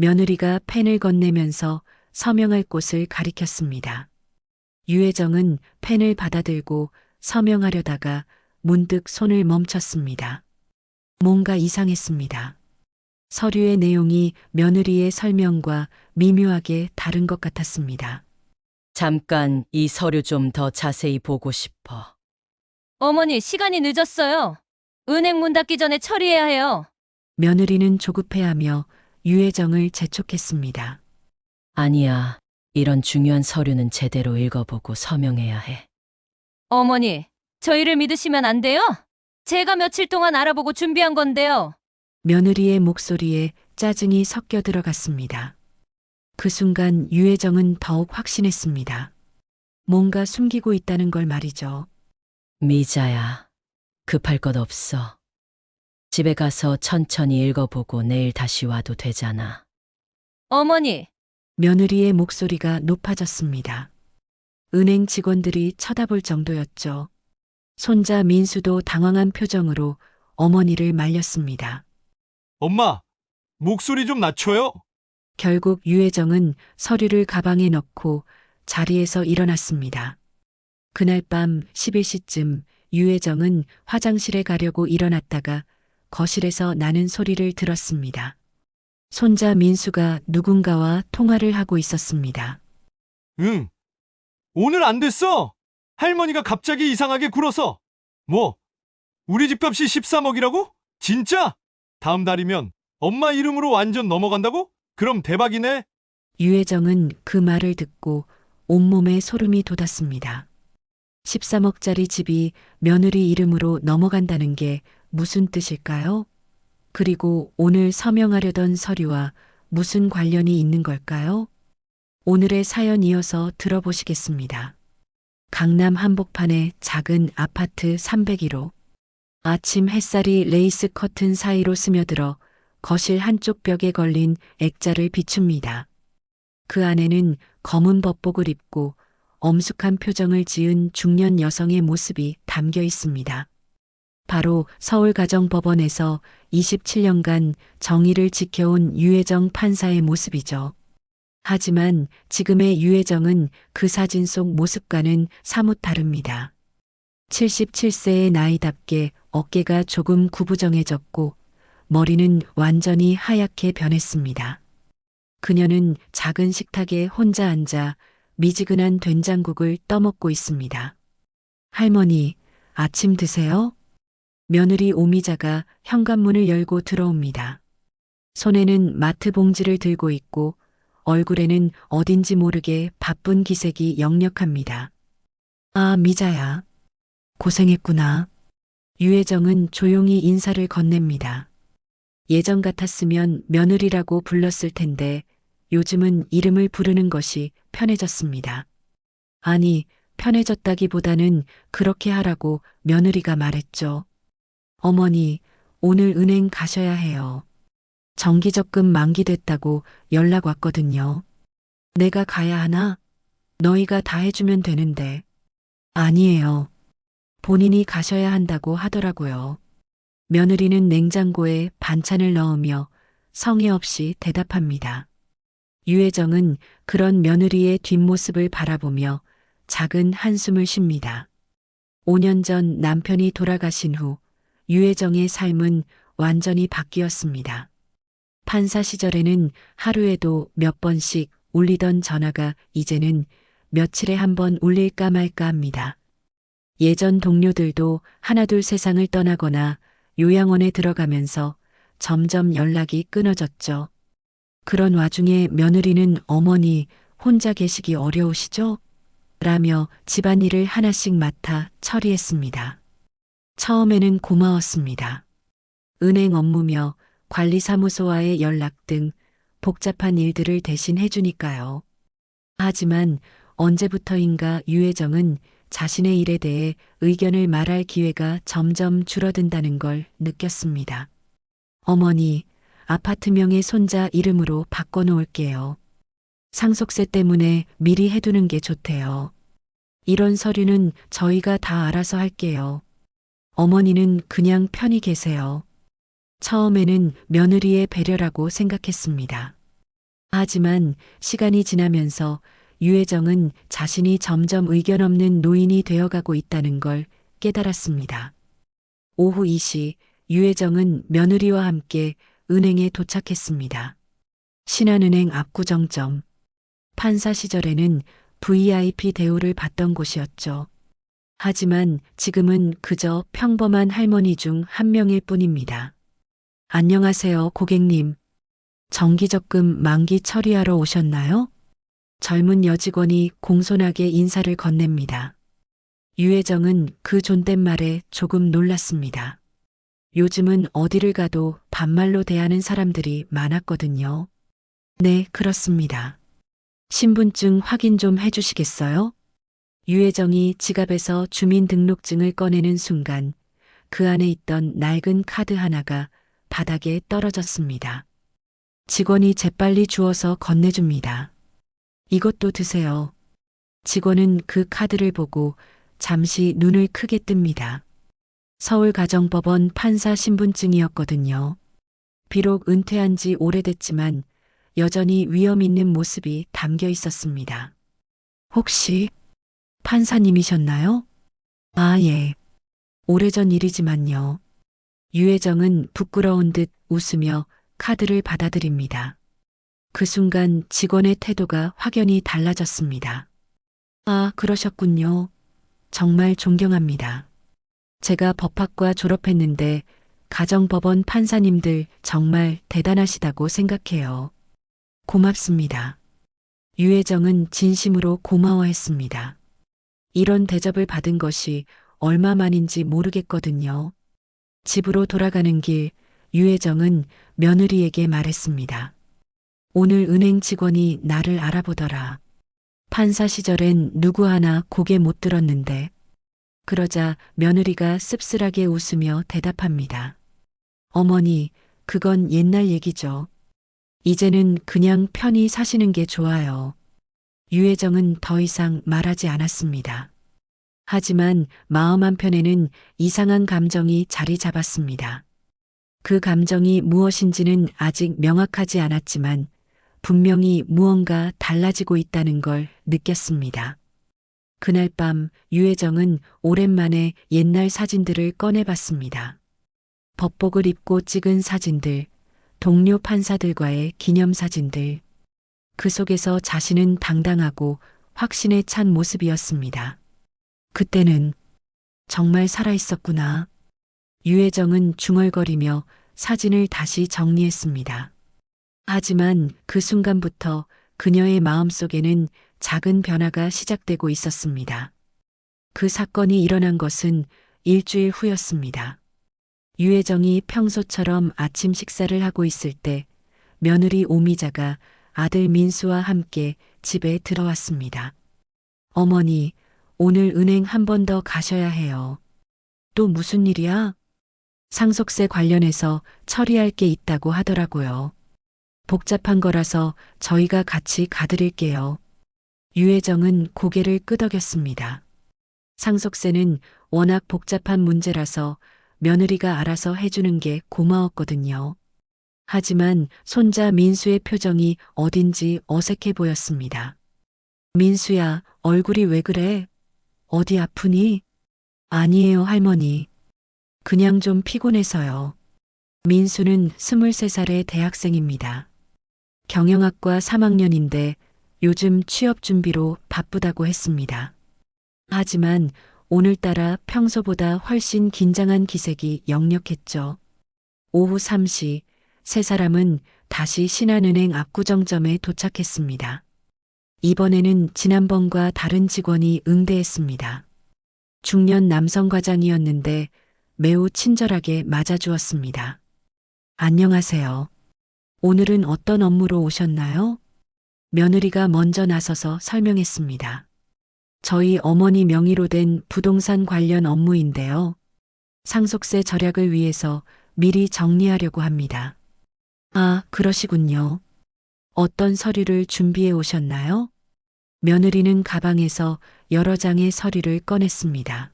며느리가 펜을 건네면서 서명할 곳을 가리켰습니다. 유혜정은 펜을 받아들고 서명하려다가 문득 손을 멈췄습니다. 뭔가 이상했습니다. 서류의 내용이 며느리의 설명과 미묘하게 다른 것 같았습니다. 잠깐 이 서류 좀 더 자세히 보고 싶어. 어머니, 시간이 늦었어요. 은행 문 닫기 전에 처리해야 해요. 며느리는 조급해하며 유혜정을 재촉했습니다. 아니야. 이런 중요한 서류는 제대로 읽어보고 서명해야 해. 어머니, 저희를 믿으시면 안 돼요? 제가 며칠 동안 알아보고 준비한 건데요. 며느리의 목소리에 짜증이 섞여 들어갔습니다. 그 순간 유혜정은 더욱 확신했습니다. 뭔가 숨기고 있다는 걸 말이죠. 미자야, 급할 것 없어. 집에 가서 천천히 읽어보고 내일 다시 와도 되잖아. 어머니, 며느리의 목소리가 높아졌습니다. 은행 직원들이 쳐다볼 정도였죠. 손자 민수도 당황한 표정으로 어머니를 말렸습니다. 엄마, 목소리 좀 낮춰요. 결국 유혜정은 서류를 가방에 넣고 자리에서 일어났습니다. 그날 밤 11시쯤 유혜정은 화장실에 가려고 일어났다가 거실에서 나는 소리를 들었습니다. 손자 민수가 누군가와 통화를 하고 있었습니다. 응. 오늘 안 됐어. 할머니가 갑자기 이상하게 굴어서. 뭐? 우리 집값이 13억이라고? 진짜? 다음 달이면 엄마 이름으로 완전 넘어간다고? 그럼 대박이네. 유혜정은 그 말을 듣고 온몸에 소름이 돋았습니다. 13억짜리 집이 며느리 이름으로 넘어간다는 게 무슨 뜻일까요? 그리고 오늘 서명하려던 서류와 무슨 관련이 있는 걸까요? 오늘의 사연 이어서 들어보시겠습니다. 강남 한복판의 작은 아파트 301호. 아침 햇살이 레이스 커튼 사이로 스며들어 거실 한쪽 벽에 걸린 액자를 비춥니다. 그 안에는 검은 법복을 입고 엄숙한 표정을 지은 중년 여성의 모습이 담겨 있습니다. 바로 서울가정법원에서 27년간 정의를 지켜온 유혜정 판사의 모습이죠. 하지만 지금의 유혜정은 그 사진 속 모습과는 사뭇 다릅니다. 77세의 나이답게 어깨가 조금 구부정해졌고 머리는 완전히 하얗게 변했습니다. 그녀는 작은 식탁에 혼자 앉아 미지근한 된장국을 떠먹고 있습니다. 할머니, 아침 드세요? 며느리 오미자가 현관문을 열고 들어옵니다. 손에는 마트 봉지를 들고 있고 얼굴에는 어딘지 모르게 바쁜 기색이 역력합니다. 아, 미자야. 고생했구나. 유혜정은 조용히 인사를 건넵니다. 예전 같았으면 며느리라고 불렀을 텐데 요즘은 이름을 부르는 것이 편해졌습니다. 아니, 편해졌다기보다는 그렇게 하라고 며느리가 말했죠. 어머니, 오늘 은행 가셔야 해요. 정기적금 만기됐다고 연락 왔거든요. 내가 가야 하나? 너희가 다 해주면 되는데. 아니에요. 본인이 가셔야 한다고 하더라고요. 며느리는 냉장고에 반찬을 넣으며 성의 없이 대답합니다. 유혜정은 그런 며느리의 뒷모습을 바라보며 작은 한숨을 쉽니다. 5년 전 남편이 돌아가신 후 유혜정의 삶은 완전히 바뀌었습니다. 판사 시절에는 하루에도 몇 번씩 울리던 전화가 이제는 며칠에 한 번 울릴까 말까 합니다. 예전 동료들도 하나둘 세상을 떠나거나 요양원에 들어가면서 점점 연락이 끊어졌죠. 그런 와중에 며느리는 어머니 혼자 계시기 어려우시죠? 라며 집안일을 하나씩 맡아 처리했습니다. 처음에는 고마웠습니다. 은행 업무며 관리사무소와의 연락 등 복잡한 일들을 대신 해주니까요. 하지만 언제부터인가 유혜정은 자신의 일에 대해 의견을 말할 기회가 점점 줄어든다는 걸 느꼈습니다. 어머니, 아파트명의 손자 이름으로 바꿔놓을게요. 상속세 때문에 미리 해두는 게 좋대요. 이런 서류는 저희가 다 알아서 할게요. 어머니는 그냥 편히 계세요. 처음에는 며느리의 배려라고 생각했습니다. 하지만 시간이 지나면서 유혜정은 자신이 점점 의견 없는 노인이 되어가고 있다는 걸 깨달았습니다. 오후 2시 유혜정은 며느리와 함께 은행에 도착했습니다. 신한은행 압구정점. 판사 시절에는 VIP 대우를 받던 곳이었죠. 하지만 지금은 그저 평범한 할머니 중 한 명일 뿐입니다. 안녕하세요, 고객님. 정기적금 만기 처리하러 오셨나요? 젊은 여직원이 공손하게 인사를 건넵니다. 유혜정은 그 존댓말에 조금 놀랐습니다. 요즘은 어디를 가도 반말로 대하는 사람들이 많았거든요. 네, 그렇습니다. 신분증 확인 좀 해주시겠어요? 유혜정이 지갑에서 주민등록증을 꺼내는 순간 그 안에 있던 낡은 카드 하나가 바닥에 떨어졌습니다. 직원이 재빨리 주워서 건네줍니다. 이것도 드세요. 직원은 그 카드를 보고 잠시 눈을 크게 뜹니다. 서울가정법원 판사 신분증이었거든요. 비록 은퇴한 지 오래됐지만 여전히 위험 있는 모습이 담겨 있었습니다. 혹시 판사님이셨나요? 아, 예. 오래전 일이지만요. 유혜정은 부끄러운 듯 웃으며 카드를 받아들입니다. 그 순간 직원의 태도가 확연히 달라졌습니다. 아, 그러셨군요. 정말 존경합니다. 제가 법학과 졸업했는데 가정법원 판사님들 정말 대단하시다고 생각해요. 고맙습니다. 유혜정은 진심으로 고마워했습니다. 이런 대접을 받은 것이 얼마만인지 모르겠거든요. 집으로 돌아가는 길, 유혜정은 며느리에게 말했습니다. 오늘 은행 직원이 나를 알아보더라. 판사 시절엔 누구 하나 고개 못 들었는데. 그러자 며느리가 씁쓸하게 웃으며 대답합니다. 어머니, 그건 옛날 얘기죠. 이제는 그냥 편히 사시는 게 좋아요. 유혜정은 더 이상 말하지 않았습니다. 하지만 마음 한편에는 이상한 감정이 자리 잡았습니다. 그 감정이 무엇인지는 아직 명확하지 않았지만 분명히 무언가 달라지고 있다는 걸 느꼈습니다. 그날 밤 유혜정은 오랜만에 옛날 사진들을 꺼내봤습니다. 법복을 입고 찍은 사진들, 동료 판사들과의 기념사진들. 그 속에서 자신은 당당하고 확신에 찬 모습이었습니다. 그때는 정말 살아있었구나. 유혜정은 중얼거리며 사진을 다시 정리했습니다. 하지만 그 순간부터 그녀의 마음속에는 작은 변화가 시작되고 있었습니다. 그 사건이 일어난 것은 일주일 후였습니다. 유혜정이 평소처럼 아침 식사를 하고 있을 때 며느리 오미자가 아들 민수와 함께 집에 들어왔습니다. 어머니, 오늘 은행 한 번 더 가셔야 해요. 또 무슨 일이야? 상속세 관련해서 처리할 게 있다고 하더라고요. 복잡한 거라서 저희가 같이 가드릴게요. 유혜정은 고개를 끄덕였습니다. 상속세는 워낙 복잡한 문제라서 며느리가 알아서 해주는 게 고마웠거든요. 하지만 손자 민수의 표정이 어딘지 어색해 보였습니다. 민수야, 얼굴이 왜 그래? 어디 아프니? 아니에요, 할머니. 그냥 좀 피곤해서요. 민수는 23살의 대학생입니다. 경영학과 3학년인데 요즘 취업 준비로 바쁘다고 했습니다. 하지만 오늘따라 평소보다 훨씬 긴장한 기색이 역력했죠. 오후 3시 세 사람은 다시 신한은행 압구정점에 도착했습니다. 이번에는 지난번과 다른 직원이 응대했습니다. 중년 남성 과장이었는데 매우 친절하게 맞아주었습니다. 안녕하세요. 오늘은 어떤 업무로 오셨나요? 며느리가 먼저 나서서 설명했습니다. 저희 어머니 명의로 된 부동산 관련 업무인데요. 상속세 절약을 위해서 미리 정리하려고 합니다. 아, 그러시군요. 어떤 서류를 준비해 오셨나요? 며느리는 가방에서 여러 장의 서류를 꺼냈습니다.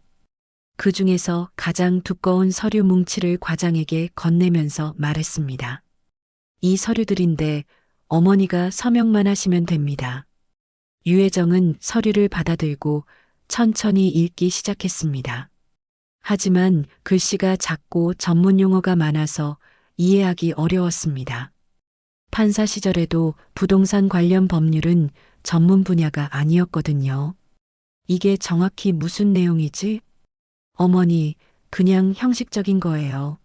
그 중에서 가장 두꺼운 서류 뭉치를 과장에게 건네면서 말했습니다. 이 서류들인데 어머니가 서명만 하시면 됩니다. 유혜정은 서류를 받아들고 천천히 읽기 시작했습니다. 하지만 글씨가 작고 전문 용어가 많아서 이해하기 어려웠습니다. 판사 시절에도 부동산 관련 법률은 전문 분야가 아니었거든요. 이게 정확히 무슨 내용이지? 어머니, 그냥 형식적인 거예요.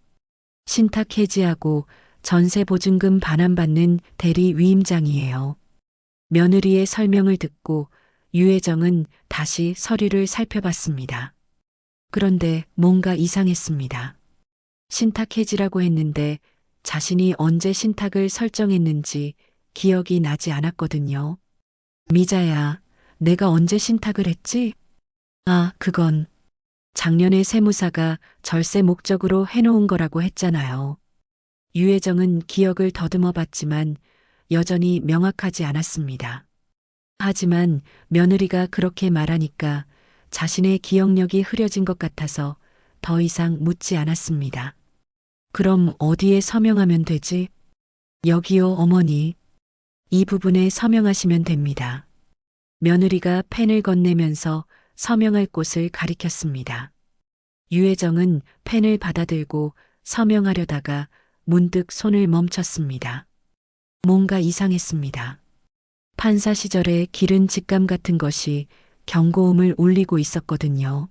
신탁 해지하고 전세 보증금 반환받는 대리 위임장이에요. 며느리의 설명을 듣고 유혜정은 다시 서류를 살펴봤습니다. 그런데 뭔가 이상했습니다. 신탁 해지라고 했는데 자신이 언제 신탁을 설정했는지 기억이 나지 않았거든요. 미자야, 내가 언제 신탁을 했지? 아, 그건 작년에 세무사가 절세 목적으로 해놓은 거라고 했잖아요. 유혜정은 기억을 더듬어 봤지만 여전히 명확하지 않았습니다. 하지만 며느리가 그렇게 말하니까 자신의 기억력이 흐려진 것 같아서 더 이상 묻지 않았습니다. 그럼 어디에 서명하면 되지? 여기요, 어머니. 이 부분에 서명하시면 됩니다. 며느리가 펜을 건네면서 서명할 곳을 가리켰습니다. 유혜정은 펜을 받아들고 서명하려다가 문득 손을 멈췄습니다. 뭔가 이상했습니다. 판사 시절에 기른 직감 같은 것이 경고음을 울리고 있었거든요.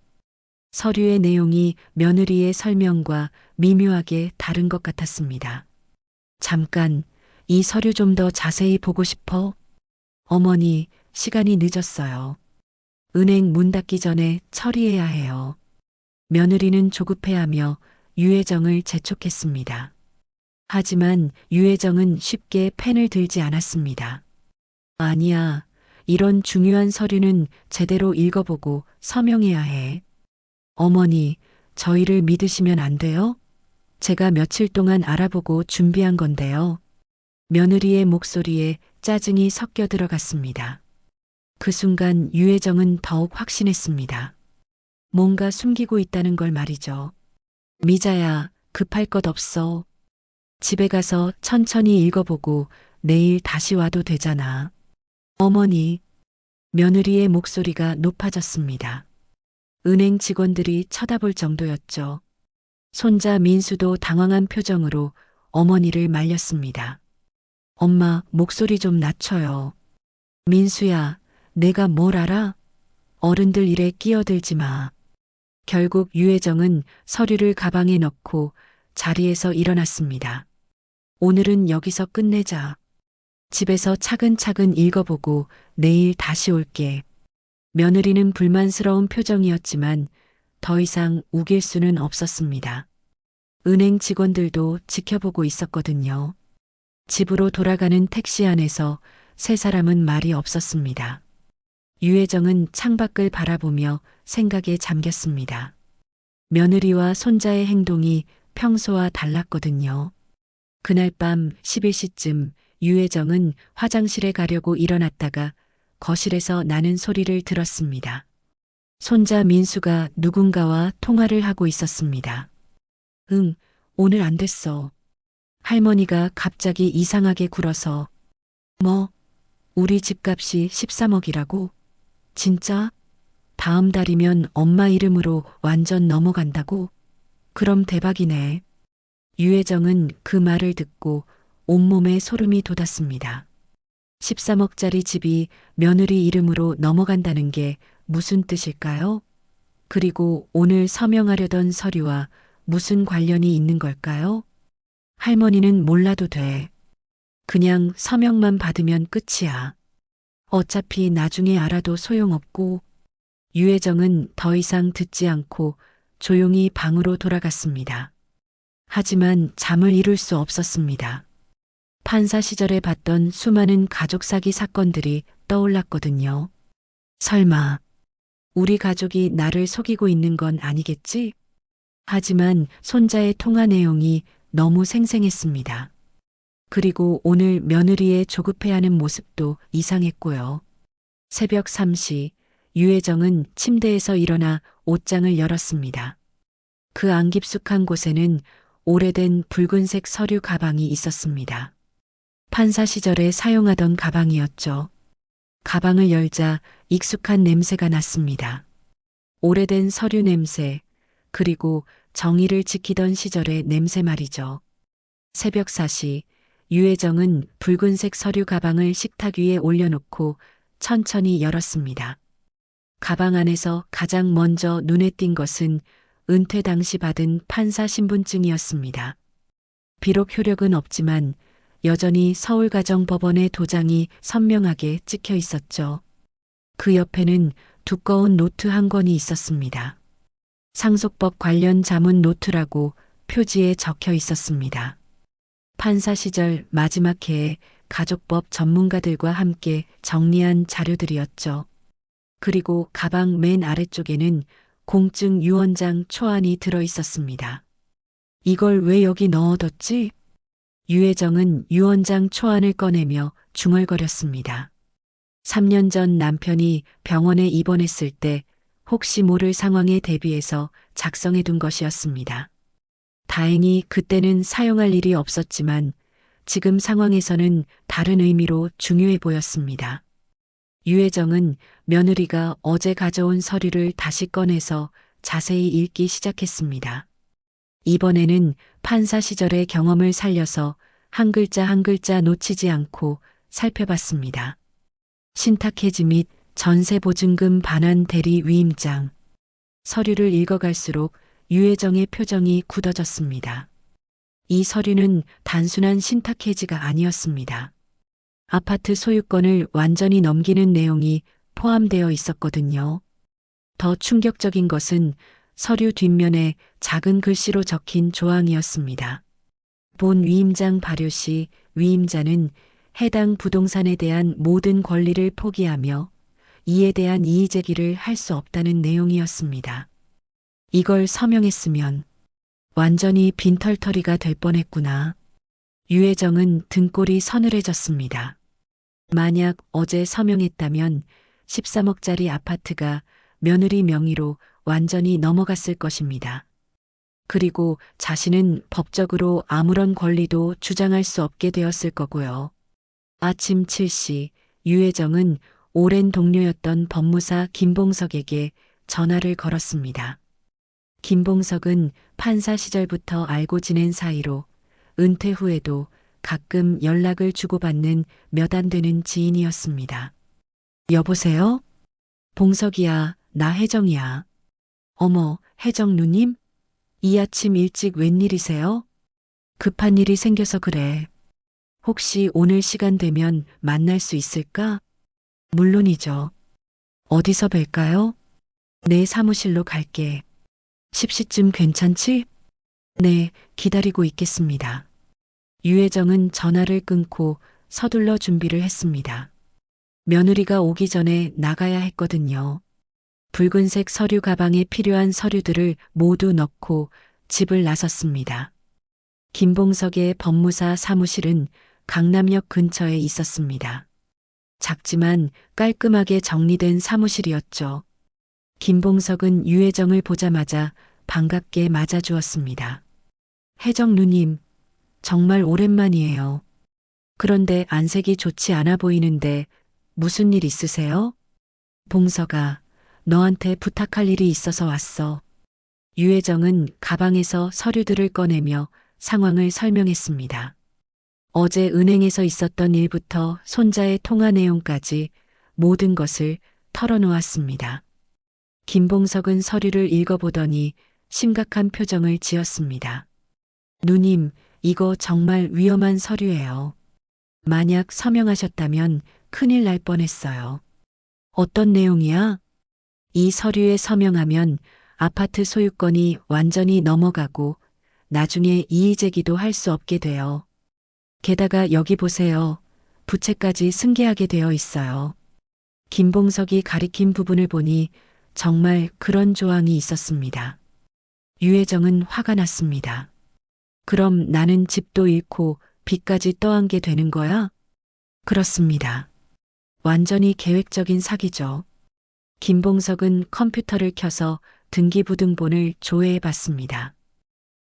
서류의 내용이 며느리의 설명과 미묘하게 다른 것 같았습니다. 잠깐, 이 서류 좀 더 자세히 보고 싶어. 어머니, 시간이 늦었어요. 은행 문 닫기 전에 처리해야 해요. 며느리는 조급해하며 유혜정을 재촉했습니다. 하지만 유혜정은 쉽게 펜을 들지 않았습니다. 아니야, 이런 중요한 서류는 제대로 읽어보고 서명해야 해. 어머니, 저희를 믿으시면 안 돼요? 제가 며칠 동안 알아보고 준비한 건데요. 며느리의 목소리에 짜증이 섞여 들어갔습니다. 그 순간 유혜정은 더욱 확신했습니다. 뭔가 숨기고 있다는 걸 말이죠. 미자야, 급할 것 없어. 집에 가서 천천히 읽어보고 내일 다시 와도 되잖아. 어머니, 며느리의 목소리가 높아졌습니다. 은행 직원들이 쳐다볼 정도였죠. 손자 민수도 당황한 표정으로 어머니를 말렸습니다. 엄마, 목소리 좀 낮춰요. 민수야, 내가 뭘 알아? 어른들 일에 끼어들지 마. 결국 유혜정은 서류를 가방에 넣고 자리에서 일어났습니다. 오늘은 여기서 끝내자. 집에서 차근차근 읽어보고 내일 다시 올게. 며느리는 불만스러운 표정이었지만 더 이상 우길 수는 없었습니다. 은행 직원들도 지켜보고 있었거든요. 집으로 돌아가는 택시 안에서 세 사람은 말이 없었습니다. 유혜정은 창밖을 바라보며 생각에 잠겼습니다. 며느리와 손자의 행동이 평소와 달랐거든요. 그날 밤 11시쯤 유혜정은 화장실에 가려고 일어났다가 거실에서 나는 소리를 들었습니다. 손자 민수가 누군가와 통화를 하고 있었습니다. 응, 오늘 안 됐어. 할머니가 갑자기 이상하게 굴어서. 뭐, 우리 집값이 13억이라고? 진짜? 다음 달이면 엄마 이름으로 완전 넘어간다고? 그럼 대박이네. 유혜정은 그 말을 듣고 온몸에 소름이 돋았습니다. 13억짜리 집이 며느리 이름으로 넘어간다는 게 무슨 뜻일까요? 그리고 오늘 서명하려던 서류와 무슨 관련이 있는 걸까요? 할머니는 몰라도 돼. 그냥 서명만 받으면 끝이야. 어차피 나중에 알아도 소용없고. 유혜정은 더 이상 듣지 않고 조용히 방으로 돌아갔습니다. 하지만 잠을 이룰 수 없었습니다. 판사 시절에 봤던 수많은 가족 사기 사건들이 떠올랐거든요. 설마 우리 가족이 나를 속이고 있는 건 아니겠지? 하지만 손자의 통화 내용이 너무 생생했습니다. 그리고 오늘 며느리의 조급해하는 모습도 이상했고요. 새벽 3시 유혜정은 침대에서 일어나 옷장을 열었습니다. 그 안 깊숙한 곳에는 오래된 붉은색 서류 가방이 있었습니다. 판사 시절에 사용하던 가방이었죠. 가방을 열자 익숙한 냄새가 났습니다. 오래된 서류 냄새, 그리고 정의를 지키던 시절의 냄새 말이죠. 새벽 4시, 유혜정은 붉은색 서류 가방을 식탁 위에 올려놓고 천천히 열었습니다. 가방 안에서 가장 먼저 눈에 띈 것은 은퇴 당시 받은 판사 신분증이었습니다. 비록 효력은 없지만 여전히 서울가정법원의 도장이 선명하게 찍혀 있었죠. 그 옆에는 두꺼운 노트 한 권이 있었습니다. 상속법 관련 자문 노트라고 표지에 적혀 있었습니다. 판사 시절 마지막 해에 가족법 전문가들과 함께 정리한 자료들이었죠. 그리고 가방 맨 아래쪽에는 공증 유언장 초안이 들어 있었습니다. 이걸 왜 여기 넣어뒀지? 유혜정은 유언장 초안을 꺼내며 중얼거렸습니다. 3년 전 남편이 병원에 입원했을 때 혹시 모를 상황에 대비해서 작성해둔 것이었습니다. 다행히 그때는 사용할 일이 없었지만 지금 상황에서는 다른 의미로 중요해 보였습니다. 유혜정은 며느리가 어제 가져온 서류를 다시 꺼내서 자세히 읽기 시작했습니다. 이번에는 판사 시절의 경험을 살려서 한 글자 한 글자 놓치지 않고 살펴봤습니다. 신탁해지 및 전세보증금 반환 대리 위임장. 서류를 읽어갈수록 유혜정의 표정이 굳어졌습니다. 이 서류는 단순한 신탁해지가 아니었습니다. 아파트 소유권을 완전히 넘기는 내용이 포함되어 있었거든요. 더 충격적인 것은 서류 뒷면에 작은 글씨로 적힌 조항이었습니다. 본 위임장 발효 시 위임자는 해당 부동산에 대한 모든 권리를 포기하며 이에 대한 이의 제기를 할 수 없다는 내용이었습니다. 이걸 서명했으면 완전히 빈털터리가 될 뻔했구나. 유혜정은 등골이 서늘해졌습니다. 만약 어제 서명했다면 13억짜리 아파트가 며느리 명의로 완전히 넘어갔을 것입니다. 그리고 자신은 법적으로 아무런 권리도 주장할 수 없게 되었을 거고요. 아침 7시 유혜정은 오랜 동료였던 법무사 김봉석에게 전화를 걸었습니다. 김봉석은 판사 시절부터 알고 지낸 사이로 은퇴 후에도 가끔 연락을 주고받는 몇 안 되는 지인이었습니다. 여보세요? 봉석이야, 나 혜정이야. 어머, 혜정 누님? 이 아침 일찍 웬일이세요? 급한 일이 생겨서 그래. 혹시 오늘 시간 되면 만날 수 있을까? 물론이죠. 어디서 뵐까요? 내 사무실로 갈게. 10시쯤 괜찮지? 네, 기다리고 있겠습니다. 유혜정은 전화를 끊고 서둘러 준비를 했습니다. 며느리가 오기 전에 나가야 했거든요. 붉은색 서류 가방에 필요한 서류들을 모두 넣고 집을 나섰습니다. 김봉석의 법무사 사무실은 강남역 근처에 있었습니다. 작지만 깔끔하게 정리된 사무실이었죠. 김봉석은 유혜정을 보자마자 반갑게 맞아주었습니다. 혜정 누님, 정말 오랜만이에요. 그런데 안색이 좋지 않아 보이는데 무슨 일 있으세요? 봉석아, 너한테 부탁할 일이 있어서 왔어. 유혜정은 가방에서 서류들을 꺼내며 상황을 설명했습니다. 어제 은행에서 있었던 일부터 손자의 통화 내용까지 모든 것을 털어놓았습니다. 김봉석은 서류를 읽어보더니 심각한 표정을 지었습니다. 누님, 이거 정말 위험한 서류예요. 만약 서명하셨다면 큰일 날 뻔했어요. 어떤 내용이야? 이 서류에 서명하면 아파트 소유권이 완전히 넘어가고 나중에 이의제기도 할 수 없게 돼요. 게다가 여기 보세요. 부채까지 승계하게 되어 있어요. 김봉석이 가리킨 부분을 보니 정말 그런 조항이 있었습니다. 유혜정은 화가 났습니다. 그럼 나는 집도 잃고 빚까지 떠안게 되는 거야? 그렇습니다. 완전히 계획적인 사기죠. 김봉석은 컴퓨터를 켜서 등기부등본을 조회해 봤습니다.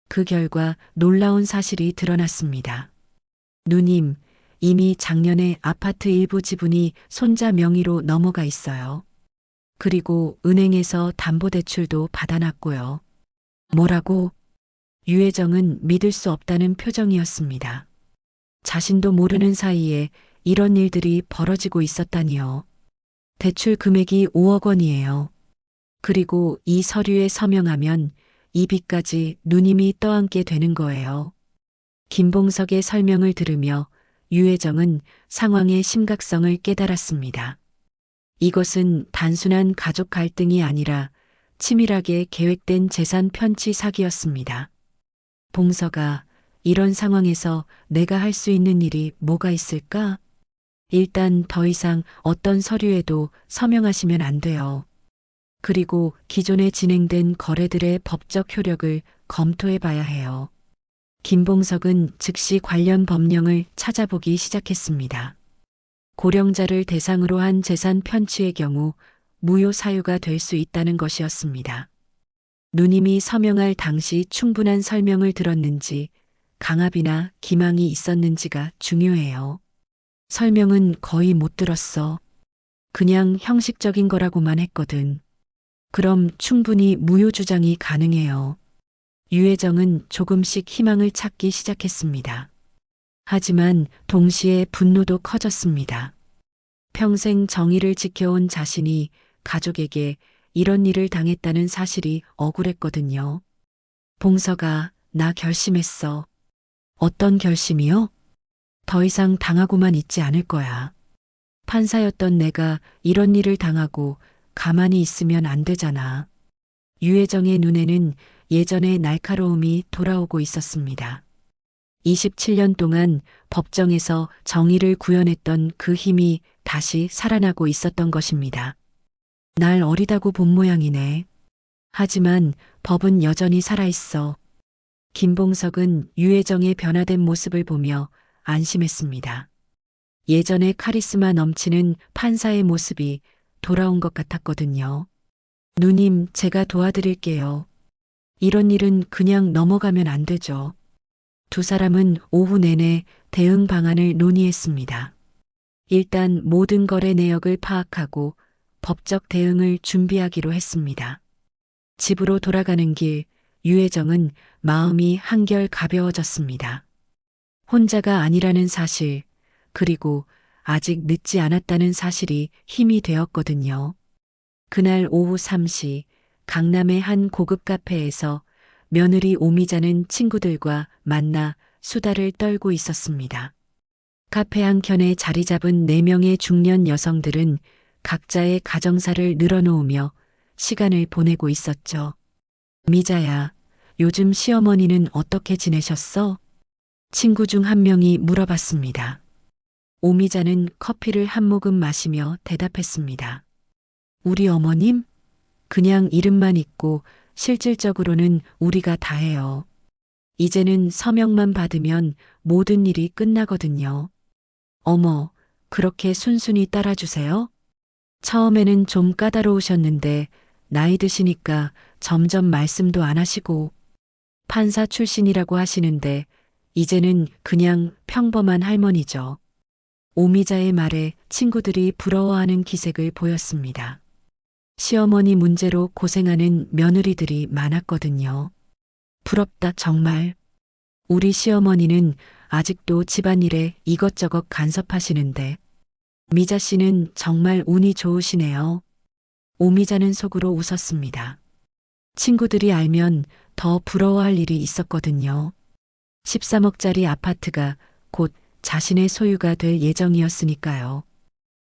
그 결과 놀라운 사실이 드러났습니다. 누님, 이미 작년에 아파트 일부 지분이 손자 명의로 넘어가 있어요. 그리고 은행에서 담보대출도 받아놨고요. 뭐라고? 유혜정은 믿을 수 없다는 표정이었습니다. 자신도 모르는 사이에 이런 일들이 벌어지고 있었다니요. 대출 금액이 5억 원이에요. 그리고 이 서류에 서명하면 이 빚까지 누님이 떠안게 되는 거예요. 김봉석의 설명을 들으며 유혜정은 상황의 심각성을 깨달았습니다. 이것은 단순한 가족 갈등이 아니라 치밀하게 계획된 재산 편취 사기였습니다. 봉석아, 이런 상황에서 내가 할 수 있는 일이 뭐가 있을까? 일단 더 이상 어떤 서류에도 서명하시면 안 돼요. 그리고 기존에 진행된 거래들의 법적 효력을 검토해 봐야 해요. 김봉석은 즉시 관련 법령을 찾아보기 시작했습니다. 고령자를 대상으로 한 재산 편취의 경우 무효 사유가 될 수 있다는 것이었습니다. 누님이 서명할 당시 충분한 설명을 들었는지 강압이나 기망이 있었는지가 중요해요. 설명은 거의 못 들었어. 그냥 형식적인 거라고만 했거든. 그럼 충분히 무효 주장이 가능해요. 유혜정은 조금씩 희망을 찾기 시작했습니다. 하지만 동시에 분노도 커졌습니다. 평생 정의를 지켜온 자신이 가족에게 이런 일을 당했다는 사실이 억울했거든요. 봉석아, 나 결심했어. 어떤 결심이요? 더 이상 당하고만 있지 않을 거야. 판사였던 내가 이런 일을 당하고 가만히 있으면 안 되잖아. 유혜정의 눈에는 예전의 날카로움이 돌아오고 있었습니다. 27년 동안 법정에서 정의를 구현했던 그 힘이 다시 살아나고 있었던 것입니다. 날 어리다고 본 모양이네. 하지만 법은 여전히 살아있어. 김봉석은 유혜정의 변화된 모습을 보며 안심했습니다. 예전의 카리스마 넘치는 판사의 모습이 돌아온 것 같았거든요. 누님, 제가 도와드릴게요. 이런 일은 그냥 넘어가면 안 되죠. 두 사람은 오후 내내 대응 방안을 논의했습니다. 일단 모든 거래 내역을 파악하고 법적 대응을 준비하기로 했습니다. 집으로 돌아가는 길, 유혜정은 마음이 한결 가벼워졌습니다. 혼자가 아니라는 사실, 그리고 아직 늦지 않았다는 사실이 힘이 되었거든요. 그날 오후 3시 강남의 한 고급 카페에서 며느리 오미자는 친구들과 만나 수다를 떨고 있었습니다. 카페 한켠에 자리 잡은 4명의 중년 여성들은 각자의 가정사를 늘어놓으며 시간을 보내고 있었죠. 미자야, 요즘 시어머니는 어떻게 지내셨어? 친구 중 한 명이 물어봤습니다. 오미자는 커피를 한 모금 마시며 대답했습니다. 우리 어머님? 그냥 이름만 있고 실질적으로는 우리가 다 해요. 이제는 서명만 받으면 모든 일이 끝나거든요. 어머, 그렇게 순순히 따라주세요? 처음에는 좀 까다로우셨는데 나이 드시니까 점점 말씀도 안 하시고 판사 출신이라고 하시는데 이제는 그냥 평범한 할머니죠. 오미자의 말에 친구들이 부러워하는 기색을 보였습니다. 시어머니 문제로 고생하는 며느리들이 많았거든요. 부럽다 정말. 우리 시어머니는 아직도 집안일에 이것저것 간섭하시는데 미자 씨는 정말 운이 좋으시네요. 오미자는 속으로 웃었습니다. 친구들이 알면 더 부러워할 일이 있었거든요. 13억짜리 아파트가 곧 자신의 소유가 될 예정이었으니까요.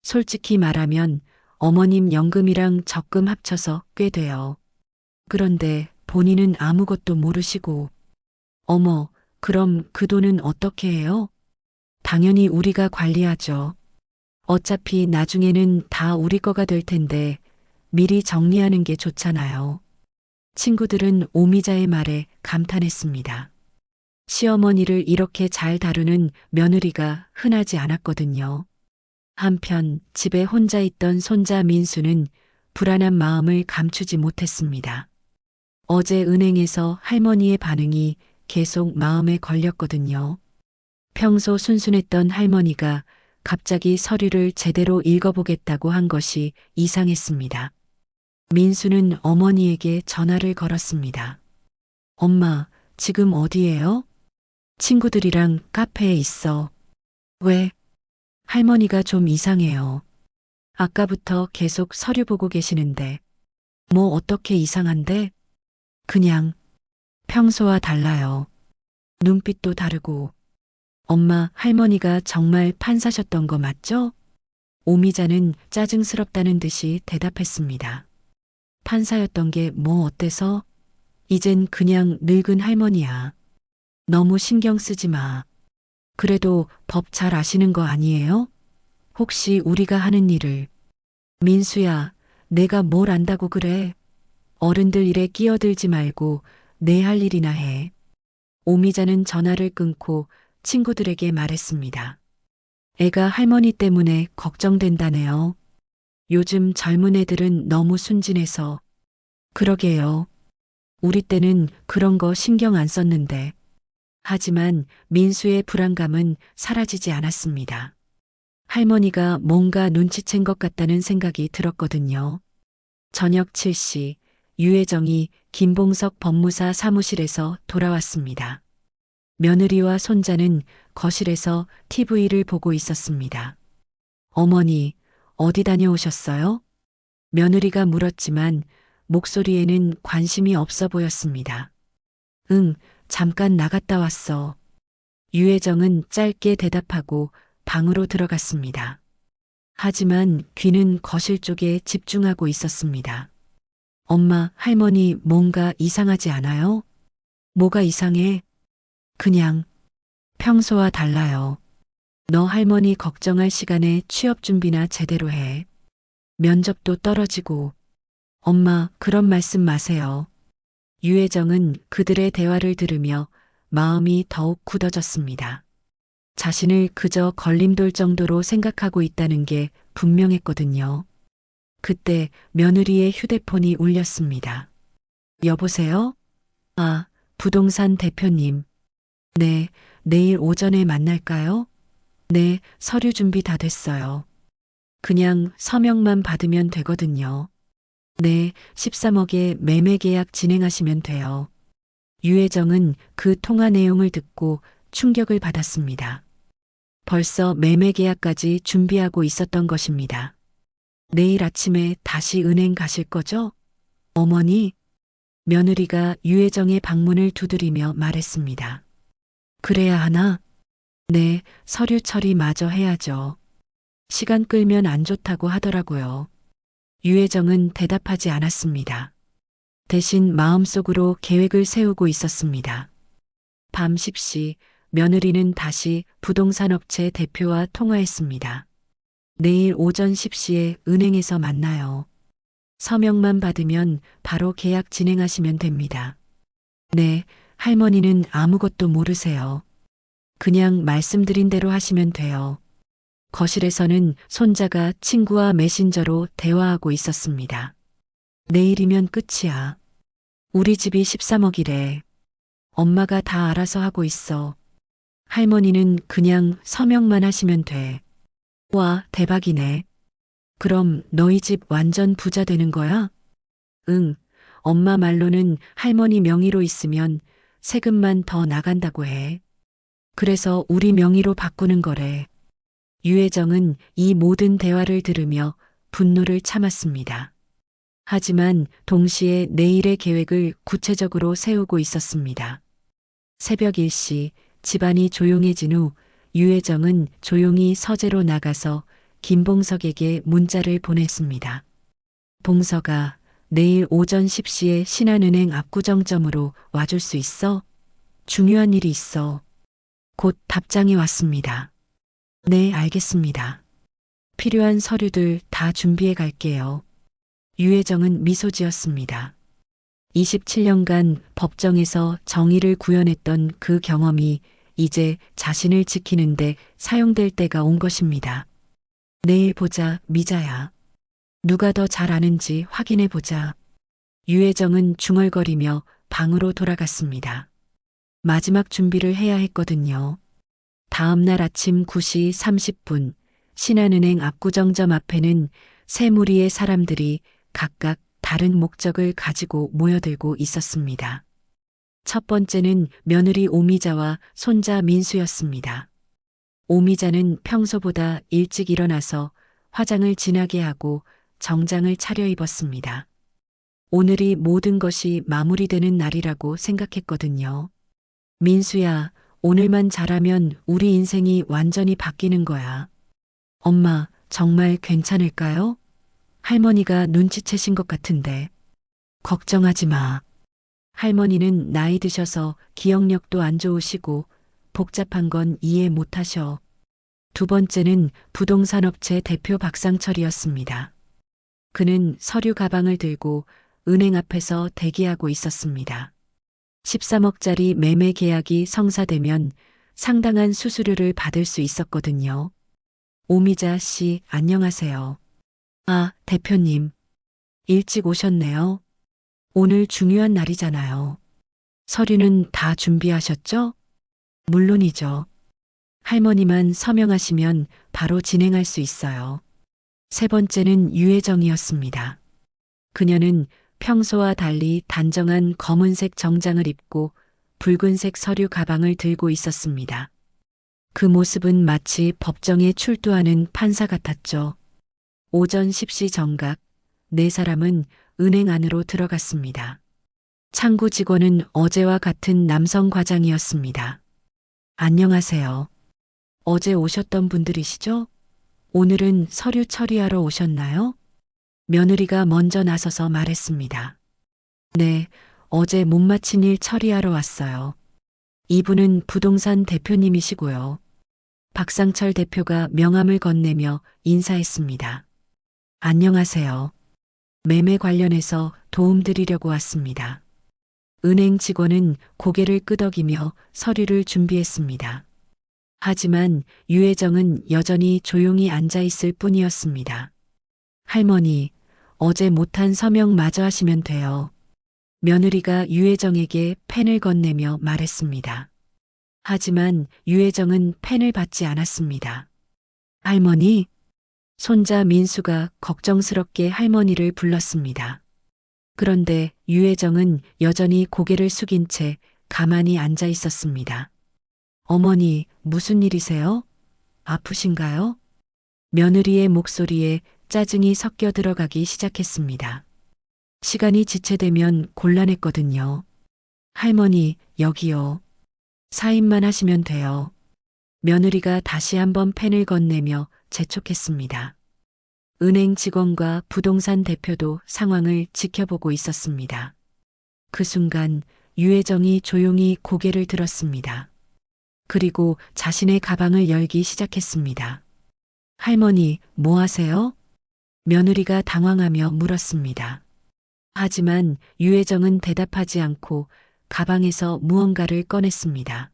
솔직히 말하면 어머님 연금이랑 적금 합쳐서 꽤 돼요. 그런데 본인은 아무것도 모르시고, 어머, 그럼 그 돈은 어떻게 해요? 당연히 우리가 관리하죠. 어차피 나중에는 다 우리 거가 될 텐데 미리 정리하는 게 좋잖아요. 친구들은 오미자의 말에 감탄했습니다. 시어머니를 이렇게 잘 다루는 며느리가 흔하지 않았거든요. 한편 집에 혼자 있던 손자 민수는 불안한 마음을 감추지 못했습니다. 어제 은행에서 할머니의 반응이 계속 마음에 걸렸거든요. 평소 순순했던 할머니가 갑자기 서류를 제대로 읽어보겠다고 한 것이 이상했습니다. 민수는 어머니에게 전화를 걸었습니다. 엄마, 지금 어디예요? 친구들이랑 카페에 있어. 왜? 할머니가 좀 이상해요. 아까부터 계속 서류 보고 계시는데. 뭐 어떻게 이상한데? 그냥 평소와 달라요. 눈빛도 다르고. 엄마, 할머니가 정말 판사셨던 거 맞죠? 오미자는 짜증스럽다는 듯이 대답했습니다. 판사였던 게 뭐 어때서? 이젠 그냥 늙은 할머니야. 너무 신경 쓰지 마. 그래도 법 잘 아시는 거 아니에요? 혹시 우리가 하는 일을. 민수야, 내가 뭘 안다고 그래. 어른들 일에 끼어들지 말고 내 할 일이나 해. 오미자는 전화를 끊고 친구들에게 말했습니다. 애가 할머니 때문에 걱정된다네요. 요즘 젊은 애들은 너무 순진해서. 그러게요. 우리 때는 그런 거 신경 안 썼는데. 하지만 민수의 불안감은 사라지지 않았습니다. 할머니가 뭔가 눈치챈 것 같다는 생각이 들었거든요. 저녁 7시, 유혜정이 김봉석 법무사 사무실에서 돌아왔습니다. 며느리와 손자는 거실에서 TV를 보고 있었습니다. 어머니, 어디 다녀오셨어요? 며느리가 물었지만 목소리에는 관심이 없어 보였습니다. 응, 잠깐 나갔다 왔어. 유혜정은 짧게 대답하고 방으로 들어갔습니다. 하지만 귀는 거실 쪽에 집중하고 있었습니다. 엄마, 할머니 뭔가 이상하지 않아요? 뭐가 이상해? 그냥 평소와 달라요. 너 할머니 걱정할 시간에 취업 준비나 제대로 해. 면접도 떨어지고. 엄마, 그런 말씀 마세요. 유혜정은 그들의 대화를 들으며 마음이 더욱 굳어졌습니다. 자신을 그저 걸림돌 정도로 생각하고 있다는 게 분명했거든요. 그때 며느리의 휴대폰이 울렸습니다. 여보세요? 아, 부동산 대표님. 네, 내일 오전에 만날까요? 네, 서류 준비 다 됐어요. 그냥 서명만 받으면 되거든요. 네, 13억에 매매 계약 진행하시면 돼요. 유혜정은 그 통화 내용을 듣고 충격을 받았습니다. 벌써 매매 계약까지 준비하고 있었던 것입니다. 내일 아침에 다시 은행 가실 거죠? 어머니, 며느리가 유혜정의 방문을 두드리며 말했습니다. 그래야 하나? 네, 서류 처리 마저 해야죠. 시간 끌면 안 좋다고 하더라고요. 유혜정은 대답하지 않았습니다. 대신 마음속으로 계획을 세우고 있었습니다. 밤 10시 며느리는 다시 부동산 업체 대표와 통화했습니다. 내일 오전 10시에 은행에서 만나요. 서명만 받으면 바로 계약 진행하시면 됩니다. 네, 할머니는 아무것도 모르세요. 그냥 말씀드린 대로 하시면 돼요. 거실에서는 손자가 친구와 메신저로 대화하고 있었습니다. 내일이면 끝이야. 우리 집이 13억이래. 엄마가 다 알아서 하고 있어. 할머니는 그냥 서명만 하시면 돼. 와, 대박이네. 그럼 너희 집 완전 부자 되는 거야? 응, 엄마 말로는 할머니 명의로 있으면 세금만 더 나간다고 해. 그래서 우리 명의로 바꾸는 거래. 유혜정은 이 모든 대화를 들으며 분노를 참았습니다. 하지만 동시에 내일의 계획을 구체적으로 세우고 있었습니다. 새벽 1시 집안이 조용해진 후 유혜정은 조용히 서재로 나가서 김봉석에게 문자를 보냈습니다. 봉석아, 내일 오전 10시에 신한은행 압구정점으로 와줄 수 있어? 중요한 일이 있어. 곧 답장이 왔습니다. 네, 알겠습니다. 필요한 서류들 다 준비해 갈게요. 유혜정은 미소 지었습니다. 27년간 법정에서 정의를 구현했던 그 경험이 이제 자신을 지키는데 사용될 때가 온 것입니다. 내일 보자, 미자야. 누가 더 잘 아는지 확인해 보자. 유혜정은 중얼거리며 방으로 돌아갔습니다. 마지막 준비를 해야 했거든요. 다음 날 아침 9시 30분 신한은행 압구정점 앞에는 세 무리의 사람들이 각각 다른 목적을 가지고 모여들고 있었습니다. 첫 번째는 며느리 오미자와 손자 민수였습니다. 오미자는 평소보다 일찍 일어나서 화장을 진하게 하고 정장을 차려입었습니다. 오늘이 모든 것이 마무리되는 날이라고 생각했거든요. 민수야, 오늘만 잘하면 우리 인생이 완전히 바뀌는 거야. 엄마, 정말 괜찮을까요? 할머니가 눈치채신 것 같은데. 걱정하지 마. 할머니는 나이 드셔서 기억력도 안 좋으시고 복잡한 건 이해 못 하셔. 두 번째는 부동산 업체 대표 박상철이었습니다. 그는 서류 가방을 들고 은행 앞에서 대기하고 있었습니다. 13억짜리 매매 계약이 성사되면 상당한 수수료를 받을 수 있었거든요. 오미자 씨, 안녕하세요. 아, 대표님. 일찍 오셨네요. 오늘 중요한 날이잖아요. 서류는 다 준비하셨죠? 물론이죠. 할머니만 서명하시면 바로 진행할 수 있어요. 세 번째는 유혜정이었습니다. 그녀는 평소와 달리 단정한 검은색 정장을 입고 붉은색 서류 가방을 들고 있었습니다. 그 모습은 마치 법정에 출두하는 판사 같았죠. 오전 10시 정각, 네 사람은 은행 안으로 들어갔습니다. 창구 직원은 어제와 같은 남성 과장이었습니다. 안녕하세요. 어제 오셨던 분들이시죠? 오늘은 서류 처리하러 오셨나요? 며느리가 먼저 나서서 말했습니다. 네, 어제 못 마친 일 처리하러 왔어요. 이분은 부동산 대표님이시고요. 박상철 대표가 명함을 건네며 인사했습니다. 안녕하세요. 매매 관련해서 도움드리려고 왔습니다. 은행 직원은 고개를 끄덕이며 서류를 준비했습니다. 하지만 유혜정은 여전히 조용히 앉아 있을 뿐이었습니다. 할머니, 어제 못한 서명 마저 하시면 돼요. 며느리가 유혜정에게 펜을 건네며 말했습니다. 하지만 유혜정은 펜을 받지 않았습니다. 할머니? 손자 민수가 걱정스럽게 할머니를 불렀습니다. 그런데 유혜정은 여전히 고개를 숙인 채 가만히 앉아 있었습니다. 어머니, 무슨 일이세요? 아프신가요? 며느리의 목소리에 짜증이 섞여 들어가기 시작했습니다. 시간이 지체되면 곤란했거든요. 할머니, 여기요. 사인만 하시면 돼요. 며느리가 다시 한번 펜을 건네며 재촉했습니다. 은행 직원과 부동산 대표도 상황을 지켜보고 있었습니다. 그 순간 유혜정이 조용히 고개를 들었습니다. 그리고 자신의 가방을 열기 시작했습니다. 할머니, 뭐 하세요? 며느리가 당황하며 물었습니다. 하지만 유혜정은 대답하지 않고 가방에서 무언가를 꺼냈습니다.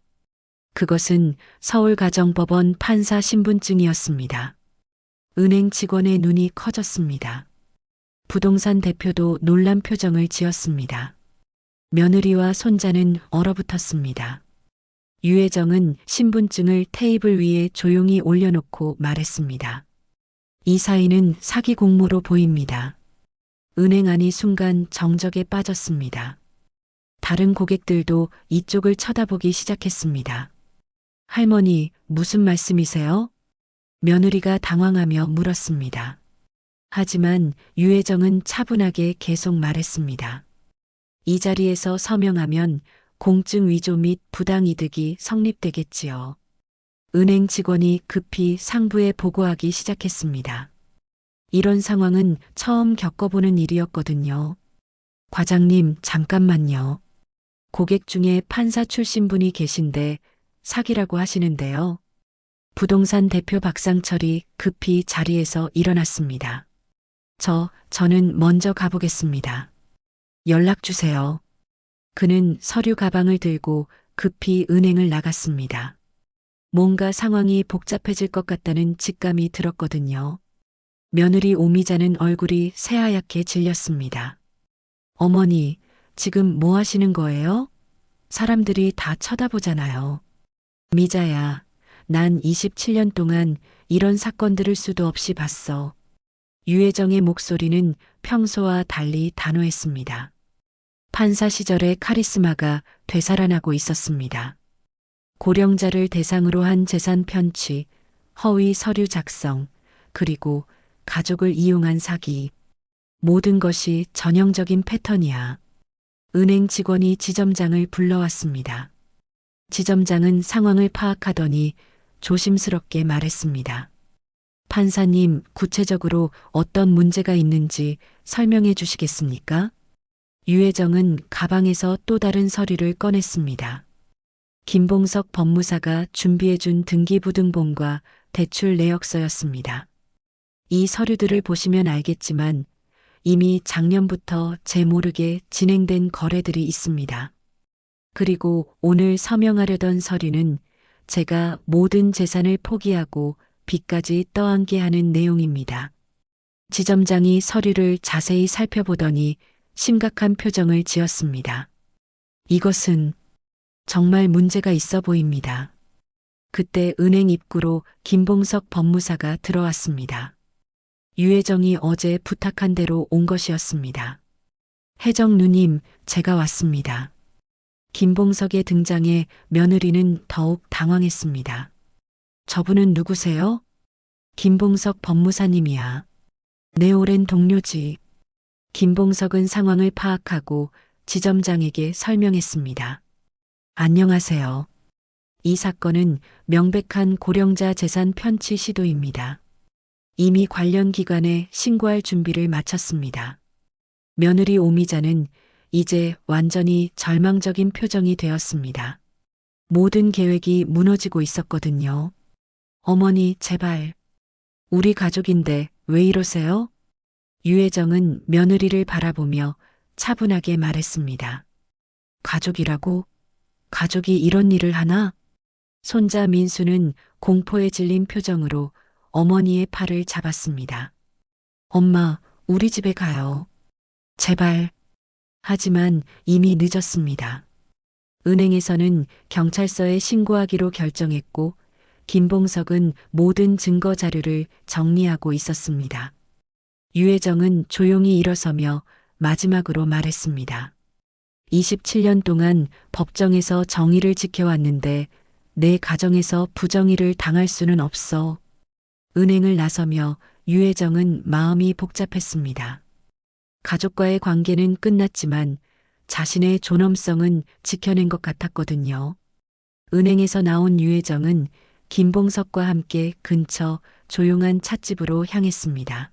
그것은 서울가정법원 판사 신분증이었습니다. 은행 직원의 눈이 커졌습니다. 부동산 대표도 놀란 표정을 지었습니다. 며느리와 손자는 얼어붙었습니다. 유혜정은 신분증을 테이블 위에 조용히 올려놓고 말했습니다. 이 사인은 사기 공모로 보입니다. 은행 안이 순간 정적에 빠졌습니다. 다른 고객들도 이쪽을 쳐다보기 시작했습니다. 할머니, 무슨 말씀이세요? 며느리가 당황하며 물었습니다. 하지만 유혜정은 차분하게 계속 말했습니다. 이 자리에서 서명하면 공증 위조 및 부당이득이 성립되겠지요. 은행 직원이 급히 상부에 보고하기 시작했습니다. 이런 상황은 처음 겪어보는 일이었거든요. 과장님, 잠깐만요. 고객 중에 판사 출신 분이 계신데 사기라고 하시는데요. 부동산 대표 박상철이 급히 자리에서 일어났습니다. 저는 먼저 가보겠습니다. 연락 주세요. 그는 서류 가방을 들고 급히 은행을 나갔습니다. 뭔가 상황이 복잡해질 것 같다는 직감이 들었거든요. 며느리 오미자는 얼굴이 새하얗게 질렸습니다. 어머니, 지금 뭐 하시는 거예요? 사람들이 다 쳐다보잖아요. 미자야, 난 27년 동안 이런 사건들을 수도 없이 봤어. 유혜정의 목소리는 평소와 달리 단호했습니다. 판사 시절의 카리스마가 되살아나고 있었습니다. 고령자를 대상으로 한 재산 편취, 허위 서류 작성, 그리고 가족을 이용한 사기. 모든 것이 전형적인 패턴이야. 은행 직원이 지점장을 불러왔습니다. 지점장은 상황을 파악하더니 조심스럽게 말했습니다. 판사님, 구체적으로 어떤 문제가 있는지 설명해 주시겠습니까? 유혜정은 가방에서 또 다른 서류를 꺼냈습니다. 김봉석 법무사가 준비해준 등기부등본과 대출 내역서였습니다. 이 서류들을 보시면 알겠지만 이미 작년부터 제 모르게 진행된 거래들이 있습니다. 그리고 오늘 서명하려던 서류는 제가 모든 재산을 포기하고 빚까지 떠안게 하는 내용입니다. 지점장이 서류를 자세히 살펴보더니 심각한 표정을 지었습니다. 이것은 정말 문제가 있어 보입니다. 그때 은행 입구로 김봉석 법무사가 들어왔습니다. 유혜정이 어제 부탁한 대로 온 것이었습니다. 혜정 누님, 제가 왔습니다. 김봉석의 등장에 며느리는 더욱 당황했습니다. 저분은 누구세요? 김봉석 법무사님이야. 내 오랜 동료지. 김봉석은 상황을 파악하고 지점장에게 설명했습니다. 안녕하세요. 이 사건은 명백한 고령자 재산 편취 시도입니다. 이미 관련 기관에 신고할 준비를 마쳤습니다. 며느리 오미자는 이제 완전히 절망적인 표정이 되었습니다. 모든 계획이 무너지고 있었거든요. 어머니, 제발. 우리 가족인데 왜 이러세요? 유혜정은 며느리를 바라보며 차분하게 말했습니다. 가족이라고? 가족이 이런 일을 하나? 손자 민수는 공포에 질린 표정으로 어머니의 팔을 잡았습니다. 엄마, 우리 집에 가요. 제발. 하지만 이미 늦었습니다. 은행에서는 경찰서에 신고하기로 결정했고 김봉석은 모든 증거 자료를 정리하고 있었습니다. 유혜정은 조용히 일어서며 마지막으로 말했습니다. 27년 동안 법정에서 정의를 지켜왔는데 내 가정에서 부정의를 당할 수는 없어. 은행을 나서며 유혜정은 마음이 복잡했습니다. 가족과의 관계는 끝났지만 자신의 존엄성은 지켜낸 것 같았거든요. 은행에서 나온 유혜정은 김봉석과 함께 근처 조용한 찻집으로 향했습니다.